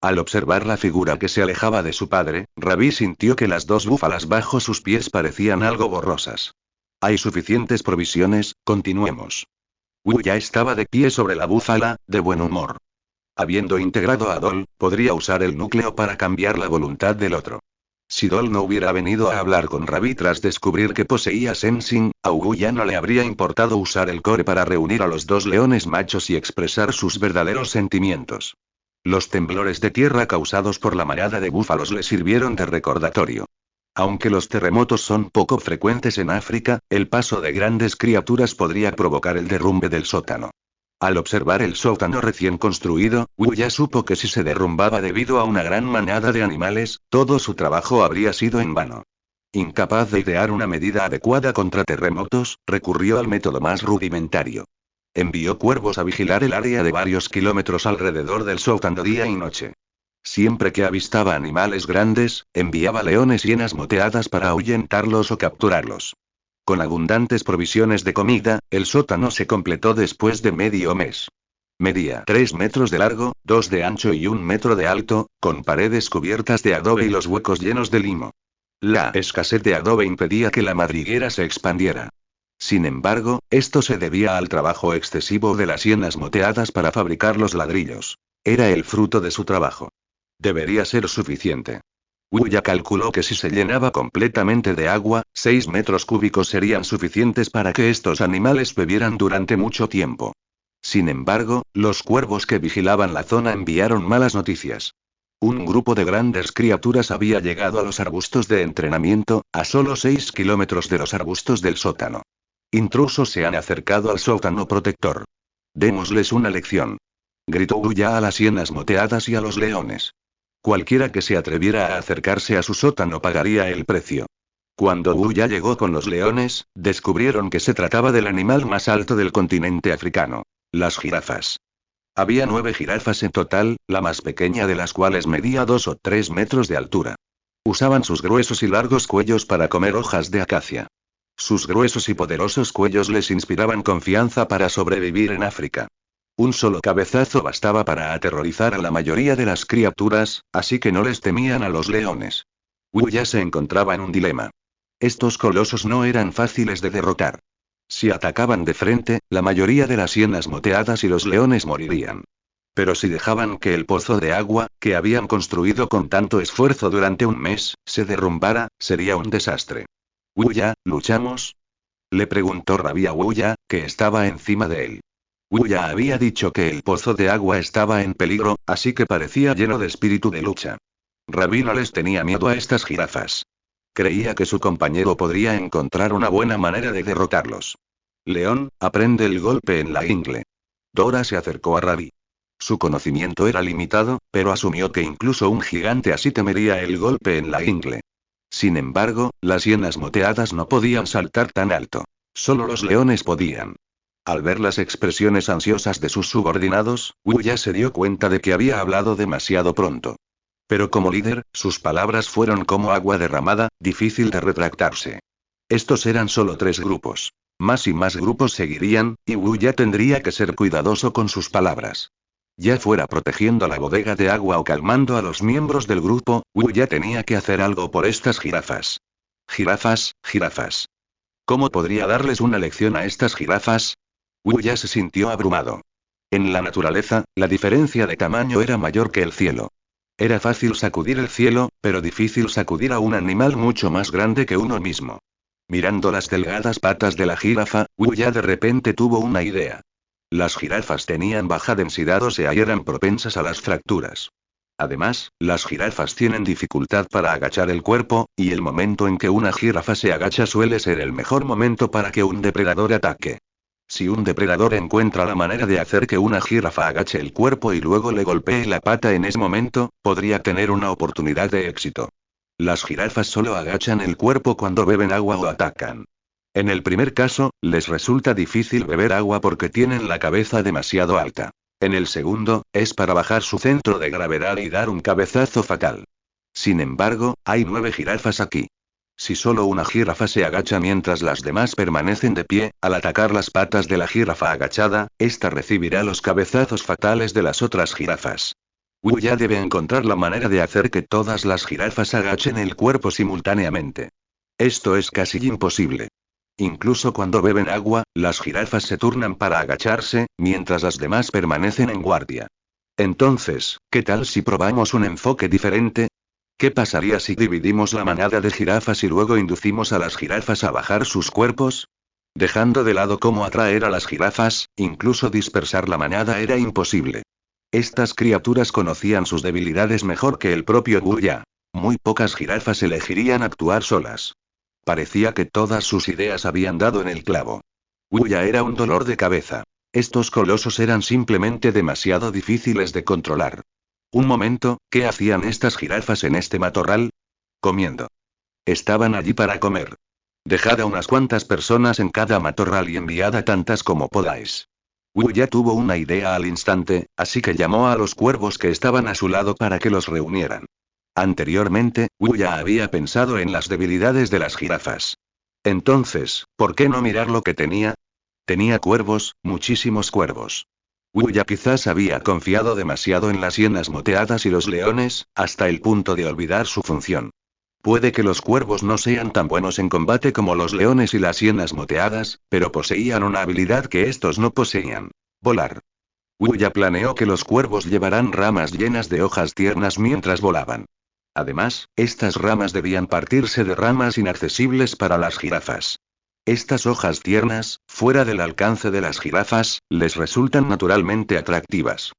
Al observar la figura que se alejaba de su padre, Ravi sintió que las 2 búfalas bajo sus pies parecían algo borrosas. Hay suficientes provisiones, continuemos. Wu ya estaba de pie sobre la búfala, de buen humor. Habiendo integrado a Dol, podría usar el núcleo para cambiar la voluntad del otro. Si Dol no hubiera venido a hablar con Ravi tras descubrir que poseía Sensing, a Wu ya no le habría importado usar el core para reunir a los 2 leones machos y expresar sus verdaderos sentimientos. Los temblores de tierra causados por la manada de búfalos le sirvieron de recordatorio. Aunque los terremotos son poco frecuentes en África, el paso de grandes criaturas podría provocar el derrumbe del sótano. Al observar el sótano recién construido, Wu ya supo que si se derrumbaba debido a una gran manada de animales, todo su trabajo habría sido en vano. Incapaz de idear una medida adecuada contra terremotos, recurrió al método más rudimentario. Envió cuervos a vigilar el área de varios kilómetros alrededor del sótano día y noche. Siempre que avistaba animales grandes, enviaba leones y hienas moteadas para ahuyentarlos o capturarlos. Con abundantes provisiones de comida, el sótano se completó después de medio mes. Medía 3 metros de largo, 2 de ancho y 1 metro de alto, con paredes cubiertas de adobe y los huecos llenos de limo. La escasez de adobe impedía que la madriguera se expandiera. Sin embargo, esto se debía al trabajo excesivo de las hienas moteadas para fabricar los ladrillos. Era el fruto de su trabajo. Debería ser suficiente. Wu ya calculó que si se llenaba completamente de agua, 6 metros cúbicos serían suficientes para que estos animales bebieran durante mucho tiempo. Sin embargo, los cuervos que vigilaban la zona enviaron malas noticias. Un grupo de grandes criaturas había llegado a los arbustos de entrenamiento, a solo 6 kilómetros de los arbustos del sótano. Intrusos se han acercado al sótano protector. Démosles una lección. Gritó Wu ya a las hienas moteadas y a los leones. Cualquiera que se atreviera a acercarse a su sótano pagaría el precio. Cuando Wu ya llegó con los leones, descubrieron que se trataba del animal más alto del continente africano. Las jirafas. Había 9 jirafas en total, la más pequeña de las cuales medía 2 o 3 metros de altura. Usaban sus gruesos y largos cuellos para comer hojas de acacia. Sus gruesos y poderosos cuellos les inspiraban confianza para sobrevivir en África. Un solo cabezazo bastaba para aterrorizar a la mayoría de las criaturas, así que no les temían a los leones. Wu ya se encontraba en un dilema. Estos colosos no eran fáciles de derrotar. Si atacaban de frente, la mayoría de las hienas moteadas y los leones morirían. Pero si dejaban que el pozo de agua, que habían construido con tanto esfuerzo durante un mes, se derrumbara, sería un desastre. «Wu ya, ¿luchamos?», le preguntó Ravi a Wu ya, que estaba encima de él. Wu ya había dicho que el pozo de agua estaba en peligro, así que parecía lleno de espíritu de lucha. Ravi no les tenía miedo a estas jirafas. Creía que su compañero podría encontrar una buena manera de derrotarlos. León, aprende el golpe en la ingle. Dora se acercó a Ravi. Su conocimiento era limitado, pero asumió que incluso un gigante así temería el golpe en la ingle. Sin embargo, las hienas moteadas no podían saltar tan alto. Solo los leones podían. Al ver las expresiones ansiosas de sus subordinados, Wu Ya se dio cuenta de que había hablado demasiado pronto. Pero como líder, sus palabras fueron como agua derramada, difícil de retractarse. Estos eran solo 3 grupos. Más y más grupos seguirían, y Wu Ya tendría que ser cuidadoso con sus palabras. Ya fuera protegiendo la bodega de agua o calmando a los miembros del grupo, Wu Ya tenía que hacer algo por estas jirafas. Jirafas, jirafas. ¿Cómo podría darles una lección a estas jirafas? Wu Ya se sintió abrumado. En la naturaleza, la diferencia de tamaño era mayor que el cielo. Era fácil sacudir el cielo, pero difícil sacudir a un animal mucho más grande que uno mismo. Mirando las delgadas patas de la jirafa, Wu Ya de repente tuvo una idea. Las jirafas tenían baja densidad ósea y eran propensas a las fracturas. Además, las jirafas tienen dificultad para agachar el cuerpo, y el momento en que una jirafa se agacha suele ser el mejor momento para que un depredador ataque. Si un depredador encuentra la manera de hacer que una jirafa agache el cuerpo y luego le golpee la pata en ese momento, podría tener una oportunidad de éxito. Las jirafas solo agachan el cuerpo cuando beben agua o atacan. En el primer caso, les resulta difícil beber agua porque tienen la cabeza demasiado alta. En el segundo, es para bajar su centro de gravedad y dar un cabezazo fatal. Sin embargo, hay 9 jirafas aquí. Si solo una jirafa se agacha mientras las demás permanecen de pie, al atacar las patas de la jirafa agachada, ésta recibirá los cabezazos fatales de las otras jirafas. Wu Ya debe encontrar la manera de hacer que todas las jirafas agachen el cuerpo simultáneamente. Esto es casi imposible. Incluso cuando beben agua, las jirafas se turnan para agacharse, mientras las demás permanecen en guardia. Entonces, ¿qué tal si probamos un enfoque diferente? ¿Qué pasaría si dividimos la manada de jirafas y luego inducimos a las jirafas a bajar sus cuerpos? Dejando de lado cómo atraer a las jirafas, incluso dispersar la manada era imposible. Estas criaturas conocían sus debilidades mejor que el propio Wu Ya. Muy pocas jirafas elegirían actuar solas. Parecía que todas sus ideas habían dado en el clavo. Wu Ya era un dolor de cabeza. Estos colosos eran simplemente demasiado difíciles de controlar. Un momento, ¿qué hacían estas jirafas en este matorral? Comiendo. Estaban allí para comer. Dejad a unas cuantas personas en cada matorral y enviad a tantas como podáis. Wu Ya tuvo una idea al instante, así que llamó a los cuervos que estaban a su lado para que los reunieran. Anteriormente, Wu Ya había pensado en las debilidades de las jirafas. Entonces, ¿por qué no mirar lo que tenía? Tenía cuervos, muchísimos cuervos. Wu Ya quizás había confiado demasiado en las hienas moteadas y los leones, hasta el punto de olvidar su función. Puede que los cuervos no sean tan buenos en combate como los leones y las hienas moteadas, pero poseían una habilidad que estos no poseían: volar. Wu Ya planeó que los cuervos llevarán ramas llenas de hojas tiernas mientras volaban. Además, estas ramas debían partirse de ramas inaccesibles para las jirafas. Estas hojas tiernas, fuera del alcance de las jirafas, les resultan naturalmente atractivas.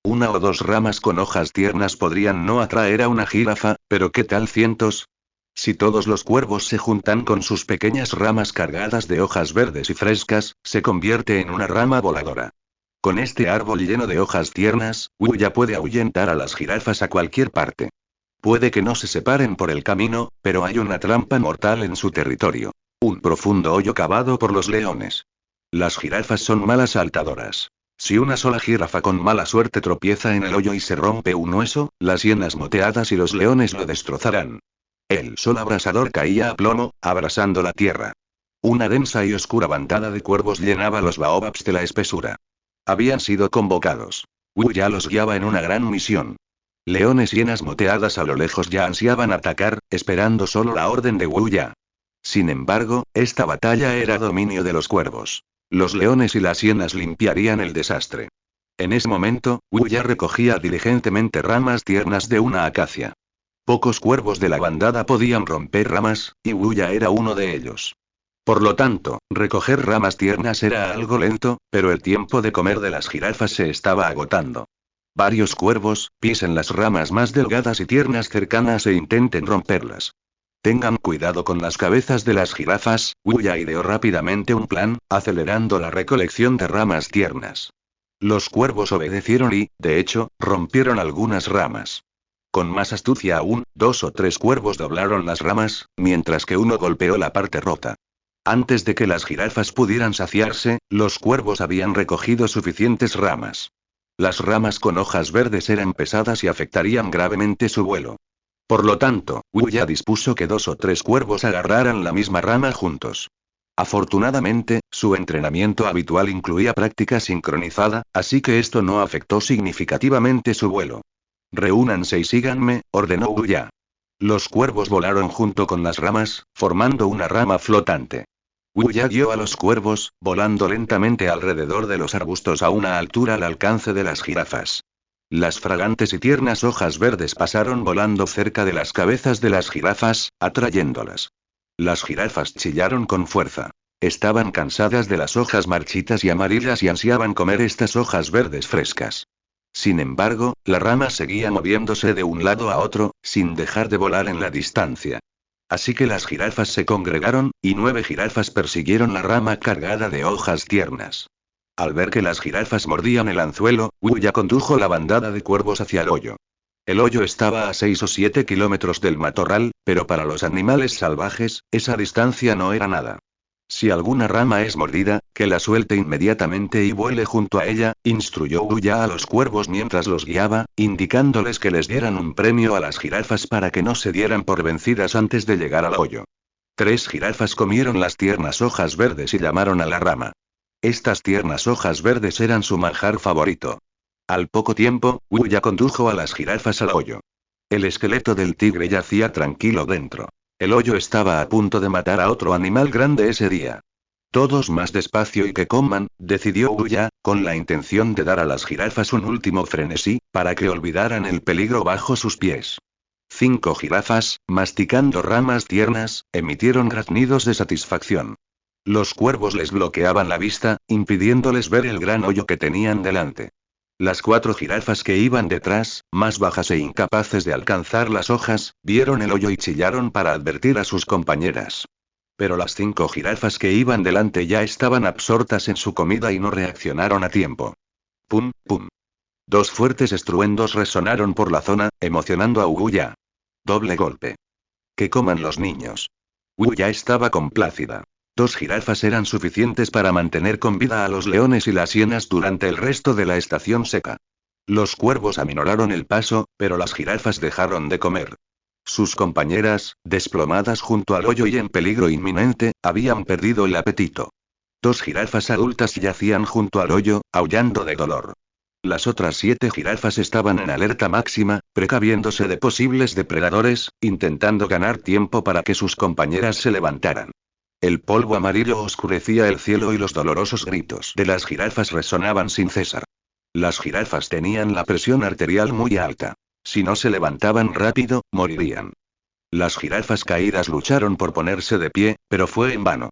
1 o 2 ramas con hojas tiernas podrían no atraer a una jirafa, pero ¿qué tal cientos? Si todos los cuervos se juntan con sus pequeñas ramas cargadas de hojas verdes y frescas, se convierte en una rama voladora. Con este árbol lleno de hojas tiernas, Wu Ya puede ahuyentar a las jirafas a cualquier parte. Puede que no se separen por el camino, pero hay una trampa mortal en su territorio. Un profundo hoyo cavado por los leones. Las jirafas son malas saltadoras. Si una sola jirafa con mala suerte tropieza en el hoyo y se rompe un hueso, las hienas moteadas y los leones lo destrozarán. El sol abrasador caía a plomo, abrasando la tierra. Una densa y oscura bandada de cuervos llenaba los baobabs de la espesura. Habían sido convocados. Wu Ya los guiaba en una gran misión. Leones y hienas moteadas a lo lejos ya ansiaban atacar, esperando solo la orden de Wu Ya. Sin embargo, esta batalla era dominio de los cuervos. Los leones y las hienas limpiarían el desastre. En ese momento, Wu Ya recogía diligentemente ramas tiernas de una acacia. Pocos cuervos de la bandada podían romper ramas, y Wu Ya era uno de ellos. Por lo tanto, recoger ramas tiernas era algo lento, pero el tiempo de comer de las jirafas se estaba agotando. Varios cuervos, pisen las ramas más delgadas y tiernas cercanas e intenten romperlas. Tengan cuidado con las cabezas de las jirafas. Wu Ya ideó rápidamente un plan, acelerando la recolección de ramas tiernas. Los cuervos obedecieron y, de hecho, rompieron algunas ramas. Con más astucia aún, 2 o 3 cuervos doblaron las ramas, mientras que uno golpeó la parte rota. Antes de que las jirafas pudieran saciarse, los cuervos habían recogido suficientes ramas. Las ramas con hojas verdes eran pesadas y afectarían gravemente su vuelo. Por lo tanto, Wuya dispuso que 2 o 3 cuervos agarraran la misma rama juntos. Afortunadamente, su entrenamiento habitual incluía práctica sincronizada, así que esto no afectó significativamente su vuelo. Reúnanse y síganme, ordenó Wuya. Los cuervos volaron junto con las ramas, formando una rama flotante. Wuya guió a los cuervos, volando lentamente alrededor de los arbustos a una altura al alcance de las jirafas. Las fragantes y tiernas hojas verdes pasaron volando cerca de las cabezas de las jirafas, atrayéndolas. Las jirafas chillaron con fuerza. Estaban cansadas de las hojas marchitas y amarillas y ansiaban comer estas hojas verdes frescas. Sin embargo, la rama seguía moviéndose de un lado a otro, sin dejar de volar en la distancia. Así que las jirafas se congregaron, y 9 jirafas persiguieron la rama cargada de hojas tiernas. Al ver que las jirafas mordían el anzuelo, Wuya condujo la bandada de cuervos hacia el hoyo. El hoyo estaba a 6 o 7 kilómetros del matorral, pero para los animales salvajes, esa distancia no era nada. Si alguna rama es mordida, que la suelte inmediatamente y vuele junto a ella, instruyó Wuya a los cuervos mientras los guiaba, indicándoles que les dieran un premio a las jirafas para que no se dieran por vencidas antes de llegar al hoyo. 3 jirafas comieron las tiernas hojas verdes y llamaron a la rama. Estas tiernas hojas verdes eran su manjar favorito. Al poco tiempo, Wuya condujo a las jirafas al hoyo. El esqueleto del tigre yacía tranquilo dentro. El hoyo estaba a punto de matar a otro animal grande ese día. Todos más despacio y que coman, decidió Wuya, con la intención de dar a las jirafas un último frenesí, para que olvidaran el peligro bajo sus pies. 5 jirafas, masticando ramas tiernas, emitieron graznidos de satisfacción. Los cuervos les bloqueaban la vista, impidiéndoles ver el gran hoyo que tenían delante. Las 4 jirafas que iban detrás, más bajas e incapaces de alcanzar las hojas, vieron el hoyo y chillaron para advertir a sus compañeras. Pero las 5 jirafas que iban delante ya estaban absortas en su comida y no reaccionaron a tiempo. Pum, pum. 2 fuertes estruendos resonaron por la zona, emocionando a Wuya. Doble golpe. Que coman los niños. Wuya estaba complácida. 2 jirafas eran suficientes para mantener con vida a los leones y las hienas durante el resto de la estación seca. Los cuervos aminoraron el paso, pero las jirafas dejaron de comer. Sus compañeras, desplomadas junto al hoyo y en peligro inminente, habían perdido el apetito. 2 jirafas adultas yacían junto al hoyo, aullando de dolor. Las otras 7 jirafas estaban en alerta máxima, precaviéndose de posibles depredadores, intentando ganar tiempo para que sus compañeras se levantaran. El polvo amarillo oscurecía el cielo y los dolorosos gritos de las jirafas resonaban sin cesar. Las jirafas tenían la presión arterial muy alta. Si no se levantaban rápido, morirían. Las jirafas caídas lucharon por ponerse de pie, pero fue en vano.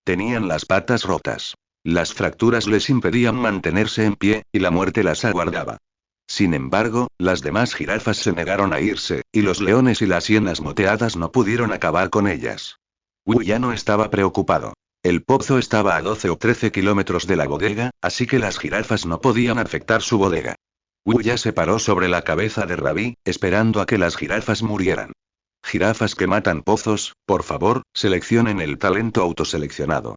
Tenían las patas rotas. Las fracturas les impedían mantenerse en pie, y la muerte las aguardaba. Sin embargo, las demás jirafas se negaron a irse, y los leones y las hienas moteadas no pudieron acabar con ellas. Wuya no estaba preocupado. El pozo estaba a 12 o 13 kilómetros de la bodega, así que las jirafas no podían afectar su bodega. Wuya se paró sobre la cabeza de Rabí, esperando a que las jirafas murieran. Jirafas que matan pozos, por favor, seleccionen el talento autoseleccionado.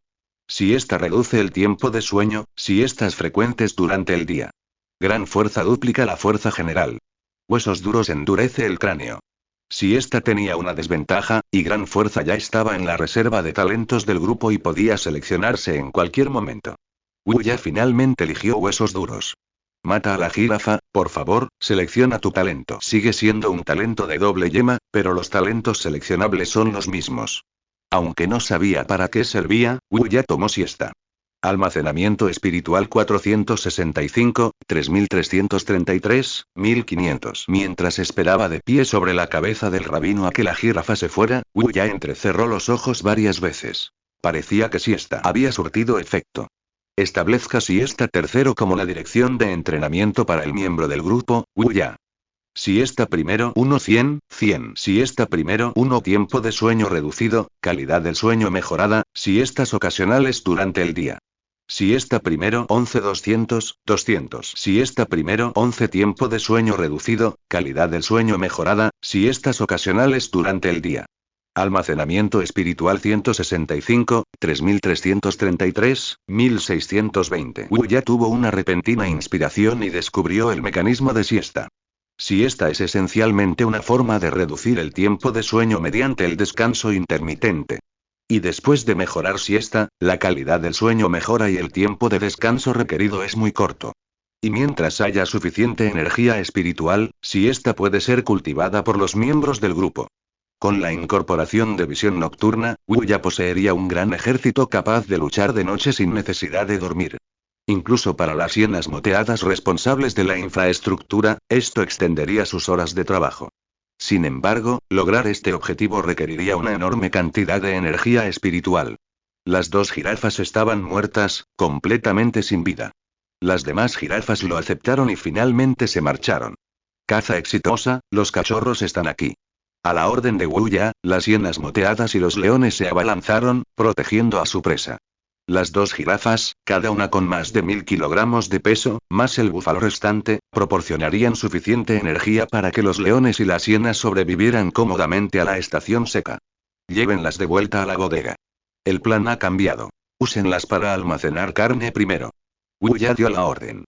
Si esta reduce el tiempo de sueño, si estas frecuentes durante el día. Gran fuerza duplica la fuerza general. Huesos duros endurece el cráneo. Si esta tenía una desventaja, y gran fuerza ya estaba en la reserva de talentos del grupo y podía seleccionarse en cualquier momento. Wuya finalmente eligió huesos duros. Mata a la jirafa, por favor, selecciona tu talento. Sigue siendo un talento de doble yema, pero los talentos seleccionables son los mismos. Aunque no sabía para qué servía, Wuya tomó siesta. Almacenamiento espiritual 465, 3333, 1500. Mientras esperaba de pie sobre la cabeza del rabino a que la jirafa se fuera, Wuya entrecerró los ojos varias veces. Parecía que siesta había surtido efecto. Establezca siesta tercero como la dirección de entrenamiento para el miembro del grupo, Wuya. Siesta primero 1 100, 100. Siesta primero 1 tiempo de sueño reducido, calidad del sueño mejorada, siestas ocasionales durante el día. Siesta primero 11 200, 200. Siesta primero 11 tiempo de sueño reducido, calidad del sueño mejorada, siestas ocasionales durante el día. Almacenamiento espiritual 165, 3333, 1620. Wu ya tuvo una repentina inspiración y descubrió el mecanismo de siesta. Siesta es esencialmente una forma de reducir el tiempo de sueño mediante el descanso intermitente. Y después de mejorar siesta, la calidad del sueño mejora y el tiempo de descanso requerido es muy corto. Y mientras haya suficiente energía espiritual, siesta puede ser cultivada por los miembros del grupo. Con la incorporación de visión nocturna, Wu ya poseería un gran ejército capaz de luchar de noche sin necesidad de dormir. Incluso para las hienas moteadas responsables de la infraestructura, esto extendería sus horas de trabajo. Sin embargo, lograr este objetivo requeriría una enorme cantidad de energía espiritual. Las 2 jirafas estaban muertas, completamente sin vida. Las demás jirafas lo aceptaron y finalmente se marcharon. Caza exitosa, los cachorros están aquí. A la orden de Wu Ya, las hienas moteadas y los leones se abalanzaron, protegiendo a su presa. Las 2 jirafas, cada una con más de 1000 kilogramos de peso, más el búfalo restante, proporcionarían suficiente energía para que los leones y las hienas sobrevivieran cómodamente a la estación seca. Llévenlas de vuelta a la bodega. El plan ha cambiado. Úsenlas para almacenar carne primero. Wu Ya dio la orden.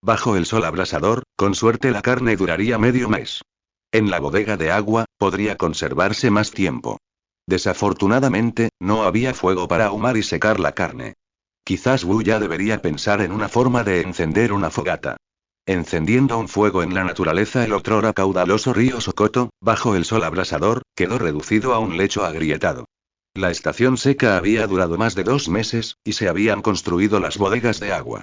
Bajo el sol abrasador, con suerte la carne duraría medio mes. En la bodega de agua, podría conservarse más tiempo. Desafortunadamente, no había fuego para ahumar y secar la carne. Quizás Wu ya debería pensar en una forma de encender una fogata. Encendiendo un fuego en la naturaleza, el otrora caudaloso río Sokoto, bajo el sol abrasador, quedó reducido a un lecho agrietado. La estación seca había durado más de 2 meses, y se habían construido las bodegas de agua.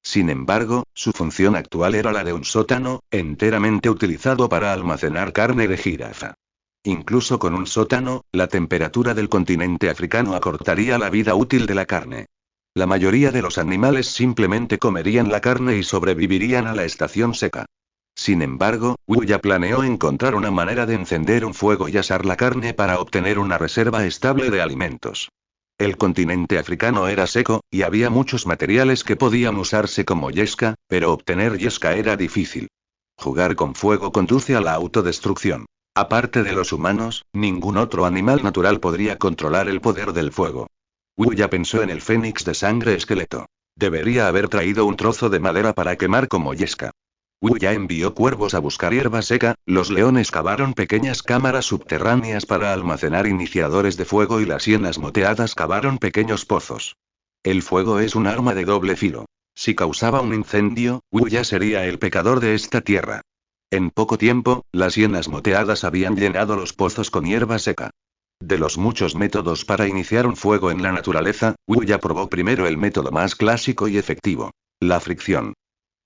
Sin embargo, su función actual era la de un sótano, enteramente utilizado para almacenar carne de jirafa. Incluso con un sótano, la temperatura del continente africano acortaría la vida útil de la carne. La mayoría de los animales simplemente comerían la carne y sobrevivirían a la estación seca. Sin embargo, Wu ya planeó encontrar una manera de encender un fuego y asar la carne para obtener una reserva estable de alimentos. El continente africano era seco, y había muchos materiales que podían usarse como yesca, pero obtener yesca era difícil. Jugar con fuego conduce a la autodestrucción. Aparte de los humanos, ningún otro animal natural podría controlar el poder del fuego. Wu ya pensó en el fénix de sangre esqueleto. Debería haber traído un trozo de madera para quemar como yesca. Wu ya envió cuervos a buscar hierba seca, los leones cavaron pequeñas cámaras subterráneas para almacenar iniciadores de fuego y las hienas moteadas cavaron pequeños pozos. El fuego es un arma de doble filo. Si causaba un incendio, Wu ya sería el pecador de esta tierra. En poco tiempo, las hienas moteadas habían llenado los pozos con hierba seca. De los muchos métodos para iniciar un fuego en la naturaleza, Wu ya probó primero el método más clásico y efectivo: la fricción.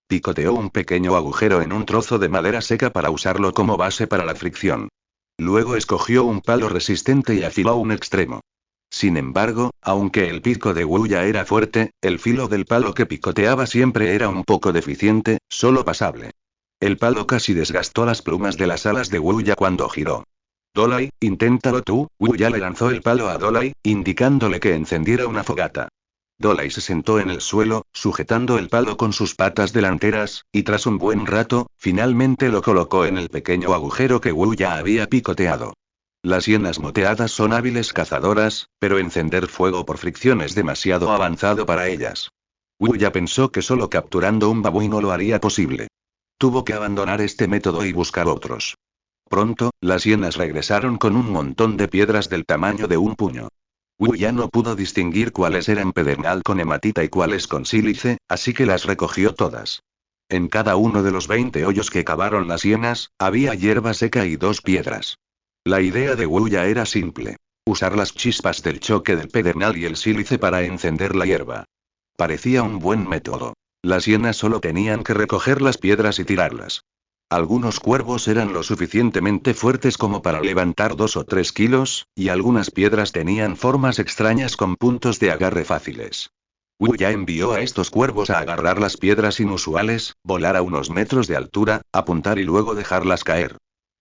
Picoteó un pequeño agujero en un trozo de madera seca para usarlo como base para la fricción. Luego escogió un palo resistente y afiló un extremo. Sin embargo, aunque el pico de Wu ya era fuerte, el filo del palo que picoteaba siempre era un poco deficiente, solo pasable. El palo casi desgastó las plumas de las alas de Wu ya cuando giró. Dolai, inténtalo tú. Wu ya le lanzó el palo a Dolai, indicándole que encendiera una fogata. Dolai se sentó en el suelo, sujetando el palo con sus patas delanteras, y tras un buen rato, finalmente lo colocó en el pequeño agujero que Wu ya había picoteado. Las hienas moteadas son hábiles cazadoras, pero encender fuego por fricción es demasiado avanzado para ellas. Wu ya pensó que solo capturando un babuino lo haría posible. Tuvo que abandonar este método y buscar otros. Pronto, las hienas regresaron con un montón de piedras del tamaño de un puño. Wu ya no pudo distinguir cuáles eran pedernal con hematita y cuáles con sílice, así que las recogió todas. En cada uno de los 20 hoyos que cavaron las hienas, había hierba seca y 2 piedras. La idea de Wu ya era simple: usar las chispas del choque del pedernal y el sílice para encender la hierba. Parecía un buen método. Las hienas solo tenían que recoger las piedras y tirarlas. Algunos cuervos eran lo suficientemente fuertes como para levantar 2 o 3 kilos, y algunas piedras tenían formas extrañas con puntos de agarre fáciles. Wu ya envió a estos cuervos a agarrar las piedras inusuales, volar a unos metros de altura, apuntar y luego dejarlas caer.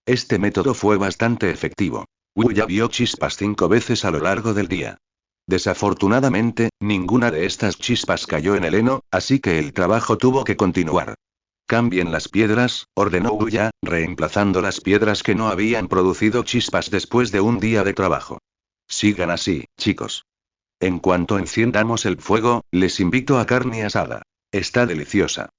Este método fue bastante efectivo. Wu ya vio chispas 5 veces a lo largo del día. Desafortunadamente, ninguna de estas chispas cayó en el heno, así que el trabajo tuvo que continuar. Cambien las piedras, ordenó Wuya, reemplazando las piedras que no habían producido chispas después de un día de trabajo. Sigan así, chicos. En cuanto enciendamos el fuego, les invito a carne asada. Está deliciosa.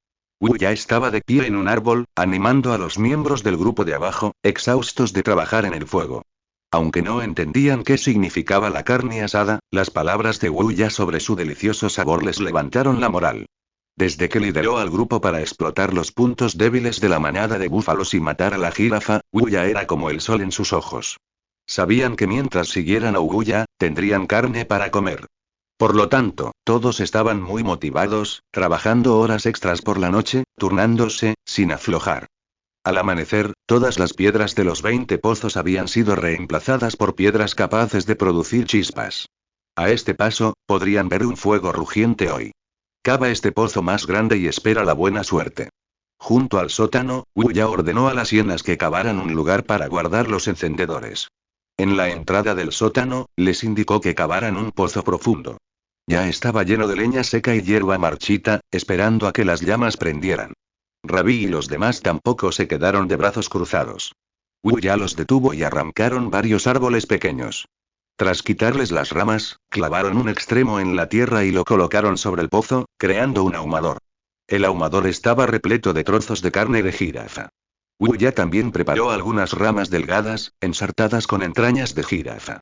Wuya estaba de pie en un árbol, animando a los miembros del grupo de abajo, exhaustos de trabajar en el fuego. Aunque no entendían qué significaba la carne asada, las palabras de Wuya sobre su delicioso sabor les levantaron la moral. Desde que lideró al grupo para explotar los puntos débiles de la manada de búfalos y matar a la jirafa, Wuya era como el sol en sus ojos. Sabían que mientras siguieran a Wuya, tendrían carne para comer. Por lo tanto, todos estaban muy motivados, trabajando horas extras por la noche, turnándose, sin aflojar. Al amanecer, todas las piedras de los 20 pozos habían sido reemplazadas por piedras capaces de producir chispas. A este paso, podrían ver un fuego rugiente hoy. Cava este pozo más grande y espera la buena suerte. Junto al sótano, Wuya ordenó a las hienas que cavaran un lugar para guardar los encendedores. En la entrada del sótano, les indicó que cavaran un pozo profundo. Ya estaba lleno de leña seca y hierba marchita, esperando a que las llamas prendieran. Rabí y los demás tampoco se quedaron de brazos cruzados. Wuya los detuvo y arrancaron varios árboles pequeños. Tras quitarles las ramas, clavaron un extremo en la tierra y lo colocaron sobre el pozo, creando un ahumador. El ahumador estaba repleto de trozos de carne de jirafa. Wuya también preparó algunas ramas delgadas, ensartadas con entrañas de jirafa.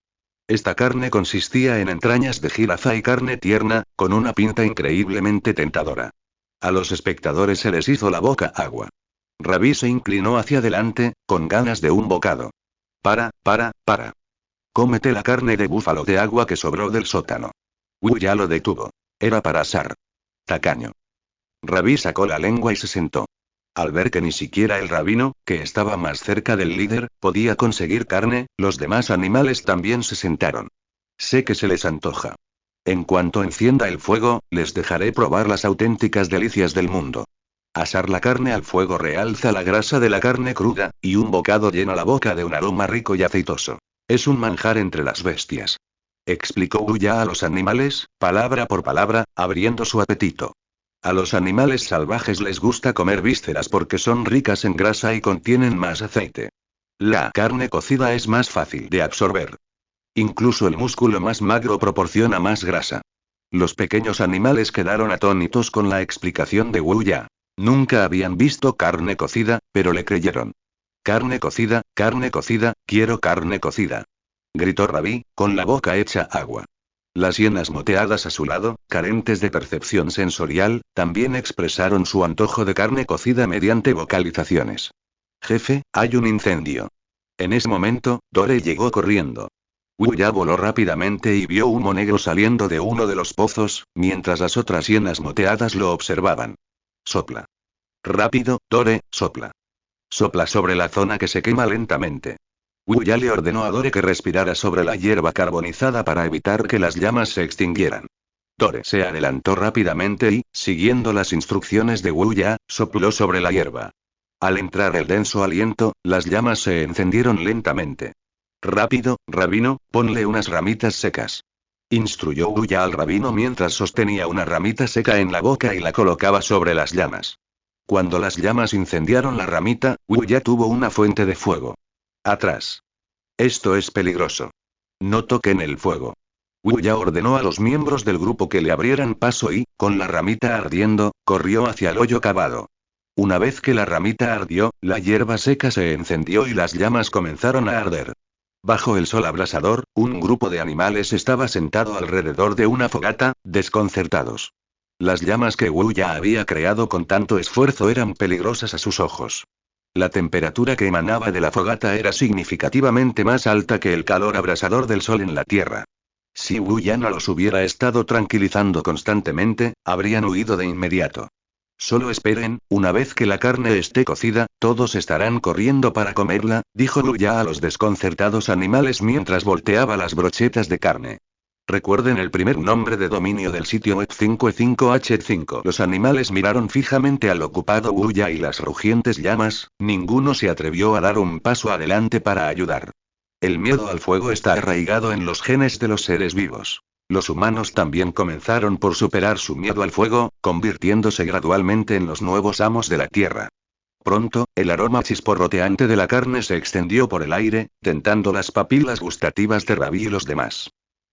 Esta carne consistía en entrañas de jirafa y carne tierna, con una pinta increíblemente tentadora. A los espectadores se les hizo la boca agua. Rabí se inclinó hacia adelante, con ganas de un bocado. Para. Cómete la carne de búfalo de agua que sobró del sótano. Wuya lo detuvo. Era para asar. Tacaño. Rabí sacó la lengua y se sentó. Al ver que ni siquiera el rabino, que estaba más cerca del líder, podía conseguir carne, los demás animales también se sentaron. Sé que se les antoja. En cuanto encienda el fuego, les dejaré probar las auténticas delicias del mundo. Asar la carne al fuego realza la grasa de la carne cruda, y un bocado llena la boca de un aroma rico y aceitoso. Es un manjar entre las bestias. Explicó Wuya a los animales, palabra por palabra, abriendo su apetito. A los animales salvajes les gusta comer vísceras porque son ricas en grasa y contienen más aceite. La carne cocida es más fácil de absorber. Incluso el músculo más magro proporciona más grasa. Los pequeños animales quedaron atónitos con la explicación de Wuya. Nunca habían visto carne cocida, pero le creyeron. Carne cocida, quiero carne cocida. Gritó Rabí, con la boca hecha agua. Las hienas moteadas a su lado, carentes de percepción sensorial, también expresaron su antojo de carne cocida mediante vocalizaciones. Jefe, hay un incendio. En ese momento, Dore llegó corriendo. Wuya voló rápidamente y vio humo negro saliendo de uno de los pozos, mientras las otras hienas moteadas lo observaban. Sopla. Rápido, Dore, sopla. Sopla sobre la zona que se quema lentamente. Wuya le ordenó a Dore que respirara sobre la hierba carbonizada para evitar que las llamas se extinguieran. Dore se adelantó rápidamente y, siguiendo las instrucciones de Wuya, sopló sobre la hierba. Al entrar el denso aliento, las llamas se encendieron lentamente. Rápido, rabino, ponle unas ramitas secas. Instruyó Wuya al rabino mientras sostenía una ramita seca en la boca y la colocaba sobre las llamas. Cuando las llamas incendiaron la ramita, Wuya tuvo una fuente de fuego. Atrás. Esto es peligroso. No toquen el fuego. Wuya ordenó a los miembros del grupo que le abrieran paso y, con la ramita ardiendo, corrió hacia el hoyo cavado. Una vez que la ramita ardió, la hierba seca se encendió y las llamas comenzaron a arder. Bajo el sol abrasador, un grupo de animales estaba sentado alrededor de una fogata, desconcertados. Las llamas que Wuya había creado con tanto esfuerzo eran peligrosas a sus ojos. La temperatura que emanaba de la fogata era significativamente más alta que el calor abrasador del sol en la tierra. Si Wuya no los hubiera estado tranquilizando constantemente, habrían huido de inmediato. Solo esperen, una vez que la carne esté cocida, todos estarán corriendo para comerla, dijo Wuya a los desconcertados animales mientras volteaba las brochetas de carne. Recuerden el primer nombre de dominio del sitio web 55H5. Los animales miraron fijamente al ocupado Wuya y las rugientes llamas, ninguno se atrevió a dar un paso adelante para ayudar. El miedo al fuego está arraigado en los genes de los seres vivos. Los humanos también comenzaron por superar su miedo al fuego, convirtiéndose gradualmente en los nuevos amos de la tierra. Pronto, el aroma chisporroteante de la carne se extendió por el aire, tentando las papilas gustativas de Rabí y los demás.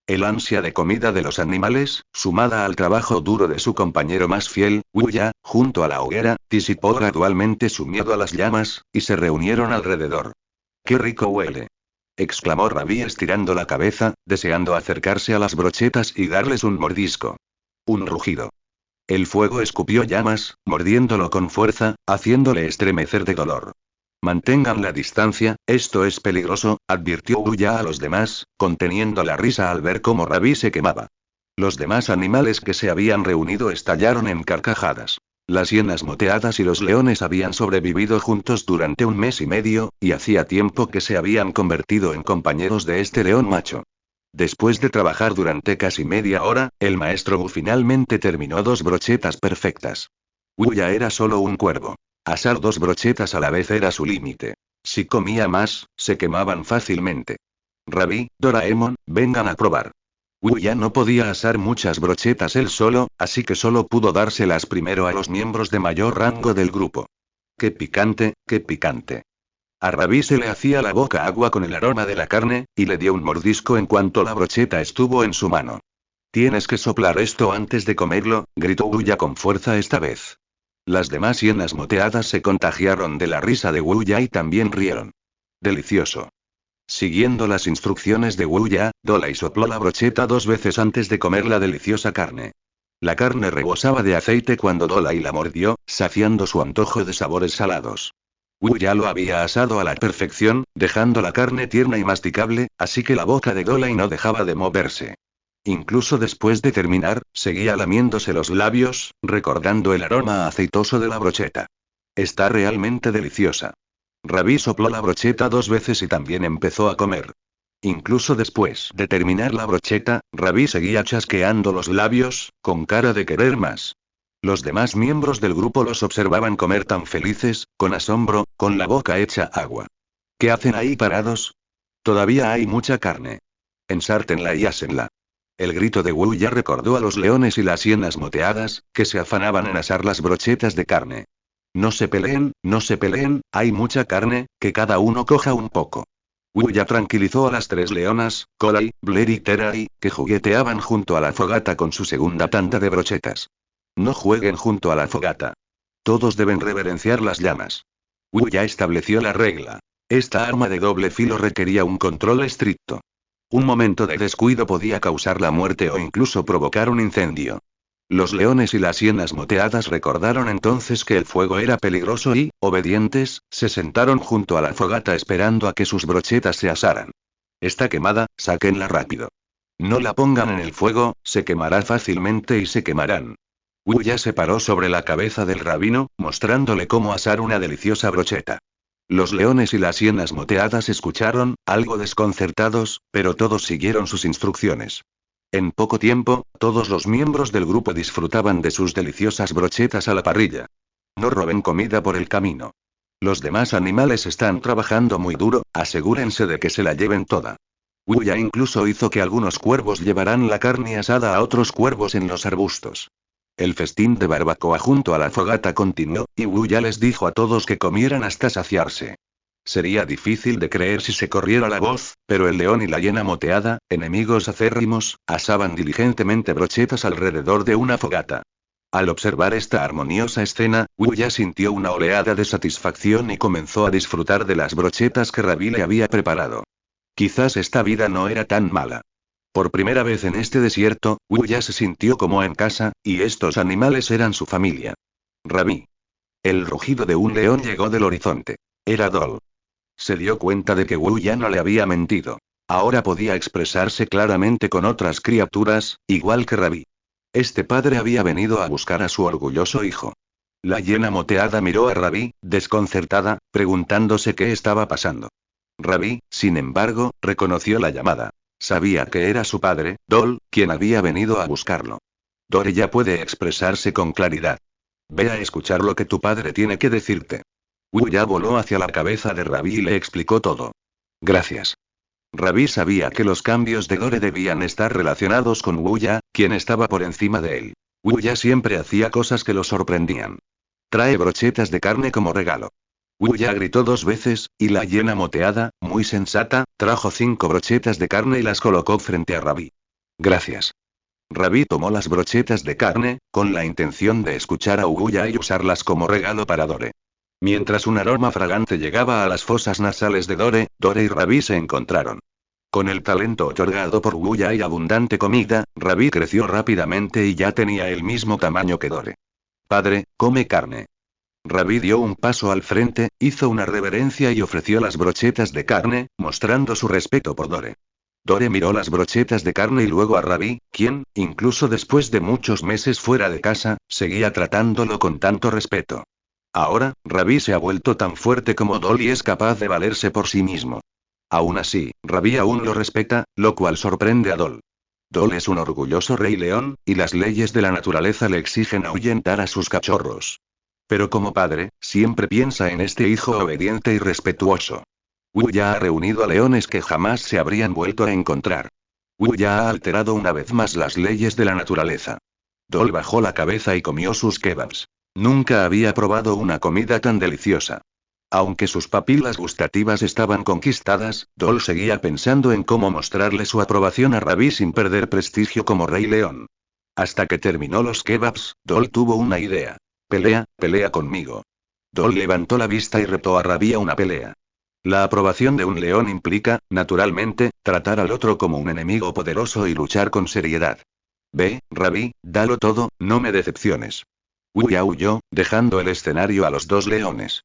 El ansia de comida de los animales, sumada al trabajo duro de su compañero más fiel, Wuya, junto a la hoguera, disipó gradualmente su miedo a las llamas, y se reunieron alrededor. ¡Qué rico huele!, exclamó Rabí estirando la cabeza, deseando acercarse a las brochetas y darles un mordisco. Un rugido. El fuego escupió llamas, mordiéndolo con fuerza, haciéndole estremecer de dolor. Mantengan la distancia, esto es peligroso, advirtió Wuya a los demás, conteniendo la risa al ver cómo Rabí se quemaba. Los demás animales que se habían reunido estallaron en carcajadas. Las hienas moteadas y los leones habían sobrevivido juntos durante 1 mes y medio, y hacía tiempo que se habían convertido en compañeros de este león macho. Después de trabajar durante casi media hora, el maestro Wu finalmente terminó 2 brochetas perfectas. Wuya era solo un cuervo. Asar 2 brochetas a la vez era su límite. Si comía más, se quemaban fácilmente. Rabí, Doraemon, vengan a probar. Wuya no podía asar muchas brochetas él solo, así que solo pudo dárselas primero a los miembros de mayor rango del grupo. ¡Qué picante, qué picante! A Rabí se le hacía la boca agua con el aroma de la carne, y le dio un mordisco en cuanto la brocheta estuvo en su mano. Tienes que soplar esto antes de comerlo, gritó Wuya con fuerza esta vez. Las demás hienas moteadas se contagiaron de la risa de Wuya y también rieron. Delicioso. Siguiendo las instrucciones de Wuya, Dolai sopló la brocheta 2 veces antes de comer la deliciosa carne. La carne rebosaba de aceite cuando Dolai la mordió, saciando su antojo de sabores salados. Wuya lo había asado a la perfección, dejando la carne tierna y masticable, así que la boca de Dolai no dejaba de moverse. Incluso después de terminar, seguía lamiéndose los labios, recordando el aroma aceitoso de la brocheta. Está realmente deliciosa. Rabí sopló la brocheta 2 veces y también empezó a comer. Incluso después de terminar la brocheta, Rabí seguía chasqueando los labios, con cara de querer más. Los demás miembros del grupo los observaban comer tan felices, con asombro, con la boca hecha agua. ¿Qué hacen ahí parados? Todavía hay mucha carne. Ensártenla y ásenla. El grito de Wuya recordó a los leones y las hienas moteadas, que se afanaban en asar las brochetas de carne. No se peleen, hay mucha carne, que cada uno coja un poco. Wuya tranquilizó a las 3 leonas, Kolai, Blair y Terai, que jugueteaban junto a la fogata con su segunda tanda de brochetas. No jueguen junto a la fogata. Todos deben reverenciar las llamas. Wuya estableció la regla. Esta arma de doble filo requería un control estricto. Un momento de descuido podía causar la muerte o incluso provocar un incendio. Los leones y las hienas moteadas recordaron entonces que el fuego era peligroso y, obedientes, se sentaron junto a la fogata esperando a que sus brochetas se asaran. Está quemada, sáquenla rápido. No la pongan en el fuego, se quemará fácilmente y se quemarán. Wuya se paró sobre la cabeza del rabino, mostrándole cómo asar una deliciosa brocheta. Los leones y las hienas moteadas escucharon, algo desconcertados, pero todos siguieron sus instrucciones. En poco tiempo, todos los miembros del grupo disfrutaban de sus deliciosas brochetas a la parrilla. No roben comida por el camino. Los demás animales están trabajando muy duro, asegúrense de que se la lleven toda. Wuya incluso hizo que algunos cuervos llevaran la carne asada a otros cuervos en los arbustos. El festín de barbacoa junto a la fogata continuó, y Wuya les dijo a todos que comieran hasta saciarse. Sería difícil de creer si se corriera la voz, pero el león y la hiena moteada, enemigos acérrimos, asaban diligentemente brochetas alrededor de una fogata. Al observar esta armoniosa escena, Wuya sintió una oleada de satisfacción y comenzó a disfrutar de las brochetas que Rabí le había preparado. Quizás esta vida no era tan mala. Por primera vez en este desierto, Wuya se sintió como en casa, y estos animales eran su familia. Rabí. El rugido de un león llegó del horizonte. Era Dol. Se dio cuenta de que Wuya no le había mentido. Ahora podía expresarse claramente con otras criaturas, igual que Rabí. Este padre había venido a buscar a su orgulloso hijo. La hiena moteada miró a Rabí, desconcertada, preguntándose qué estaba pasando. Rabí, sin embargo, reconoció la llamada. Sabía que era su padre, Dol, quien había venido a buscarlo. Dol ya puede expresarse con claridad. Ve a escuchar lo que tu padre tiene que decirte. Wuya voló hacia la cabeza de Rabí y le explicó todo. Gracias. Rabí sabía que los cambios de Dore debían estar relacionados con Wuya, quien estaba por encima de él. Wuya siempre hacía cosas que lo sorprendían. Trae brochetas de carne como regalo. Wuya gritó 2 veces, y la hiena moteada, muy sensata, trajo 5 brochetas de carne y las colocó frente a Rabí. Gracias. Rabí tomó las brochetas de carne, con la intención de escuchar a Wuya y usarlas como regalo para Dore. Mientras un aroma fragante llegaba a las fosas nasales de Dore, Dore y Rabí se encontraron. Con el talento otorgado por Wuya y abundante comida, Rabí creció rápidamente y ya tenía el mismo tamaño que Dore. Padre, come carne. Rabí dio un paso al frente, hizo una reverencia y ofreció las brochetas de carne, mostrando su respeto por Dore. Dore miró las brochetas de carne y luego a Rabí, quien, incluso después de muchos meses fuera de casa, seguía tratándolo con tanto respeto. Ahora, Rabí se ha vuelto tan fuerte como Dol y es capaz de valerse por sí mismo. Aún así, Rabí aún lo respeta, lo cual sorprende a Dol. Dol es un orgulloso rey león, y las leyes de la naturaleza le exigen ahuyentar a sus cachorros. Pero como padre, siempre piensa en este hijo obediente y respetuoso. Wu ya ha reunido a leones que jamás se habrían vuelto a encontrar. Wu ya ha alterado una vez más las leyes de la naturaleza. Dol bajó la cabeza y comió sus kebabs. Nunca había probado una comida tan deliciosa. Aunque sus papilas gustativas estaban conquistadas, Dol seguía pensando en cómo mostrarle su aprobación a Rabí sin perder prestigio como rey león. Hasta que terminó los kebabs, Dol tuvo una idea. Pelea conmigo. Dol levantó la vista y retó a Rabí a una pelea. La aprobación de un león implica, naturalmente, tratar al otro como un enemigo poderoso y luchar con seriedad. Ve, Rabí, dalo todo, no me decepciones. Wuya huyó, dejando el escenario a los 2 leones.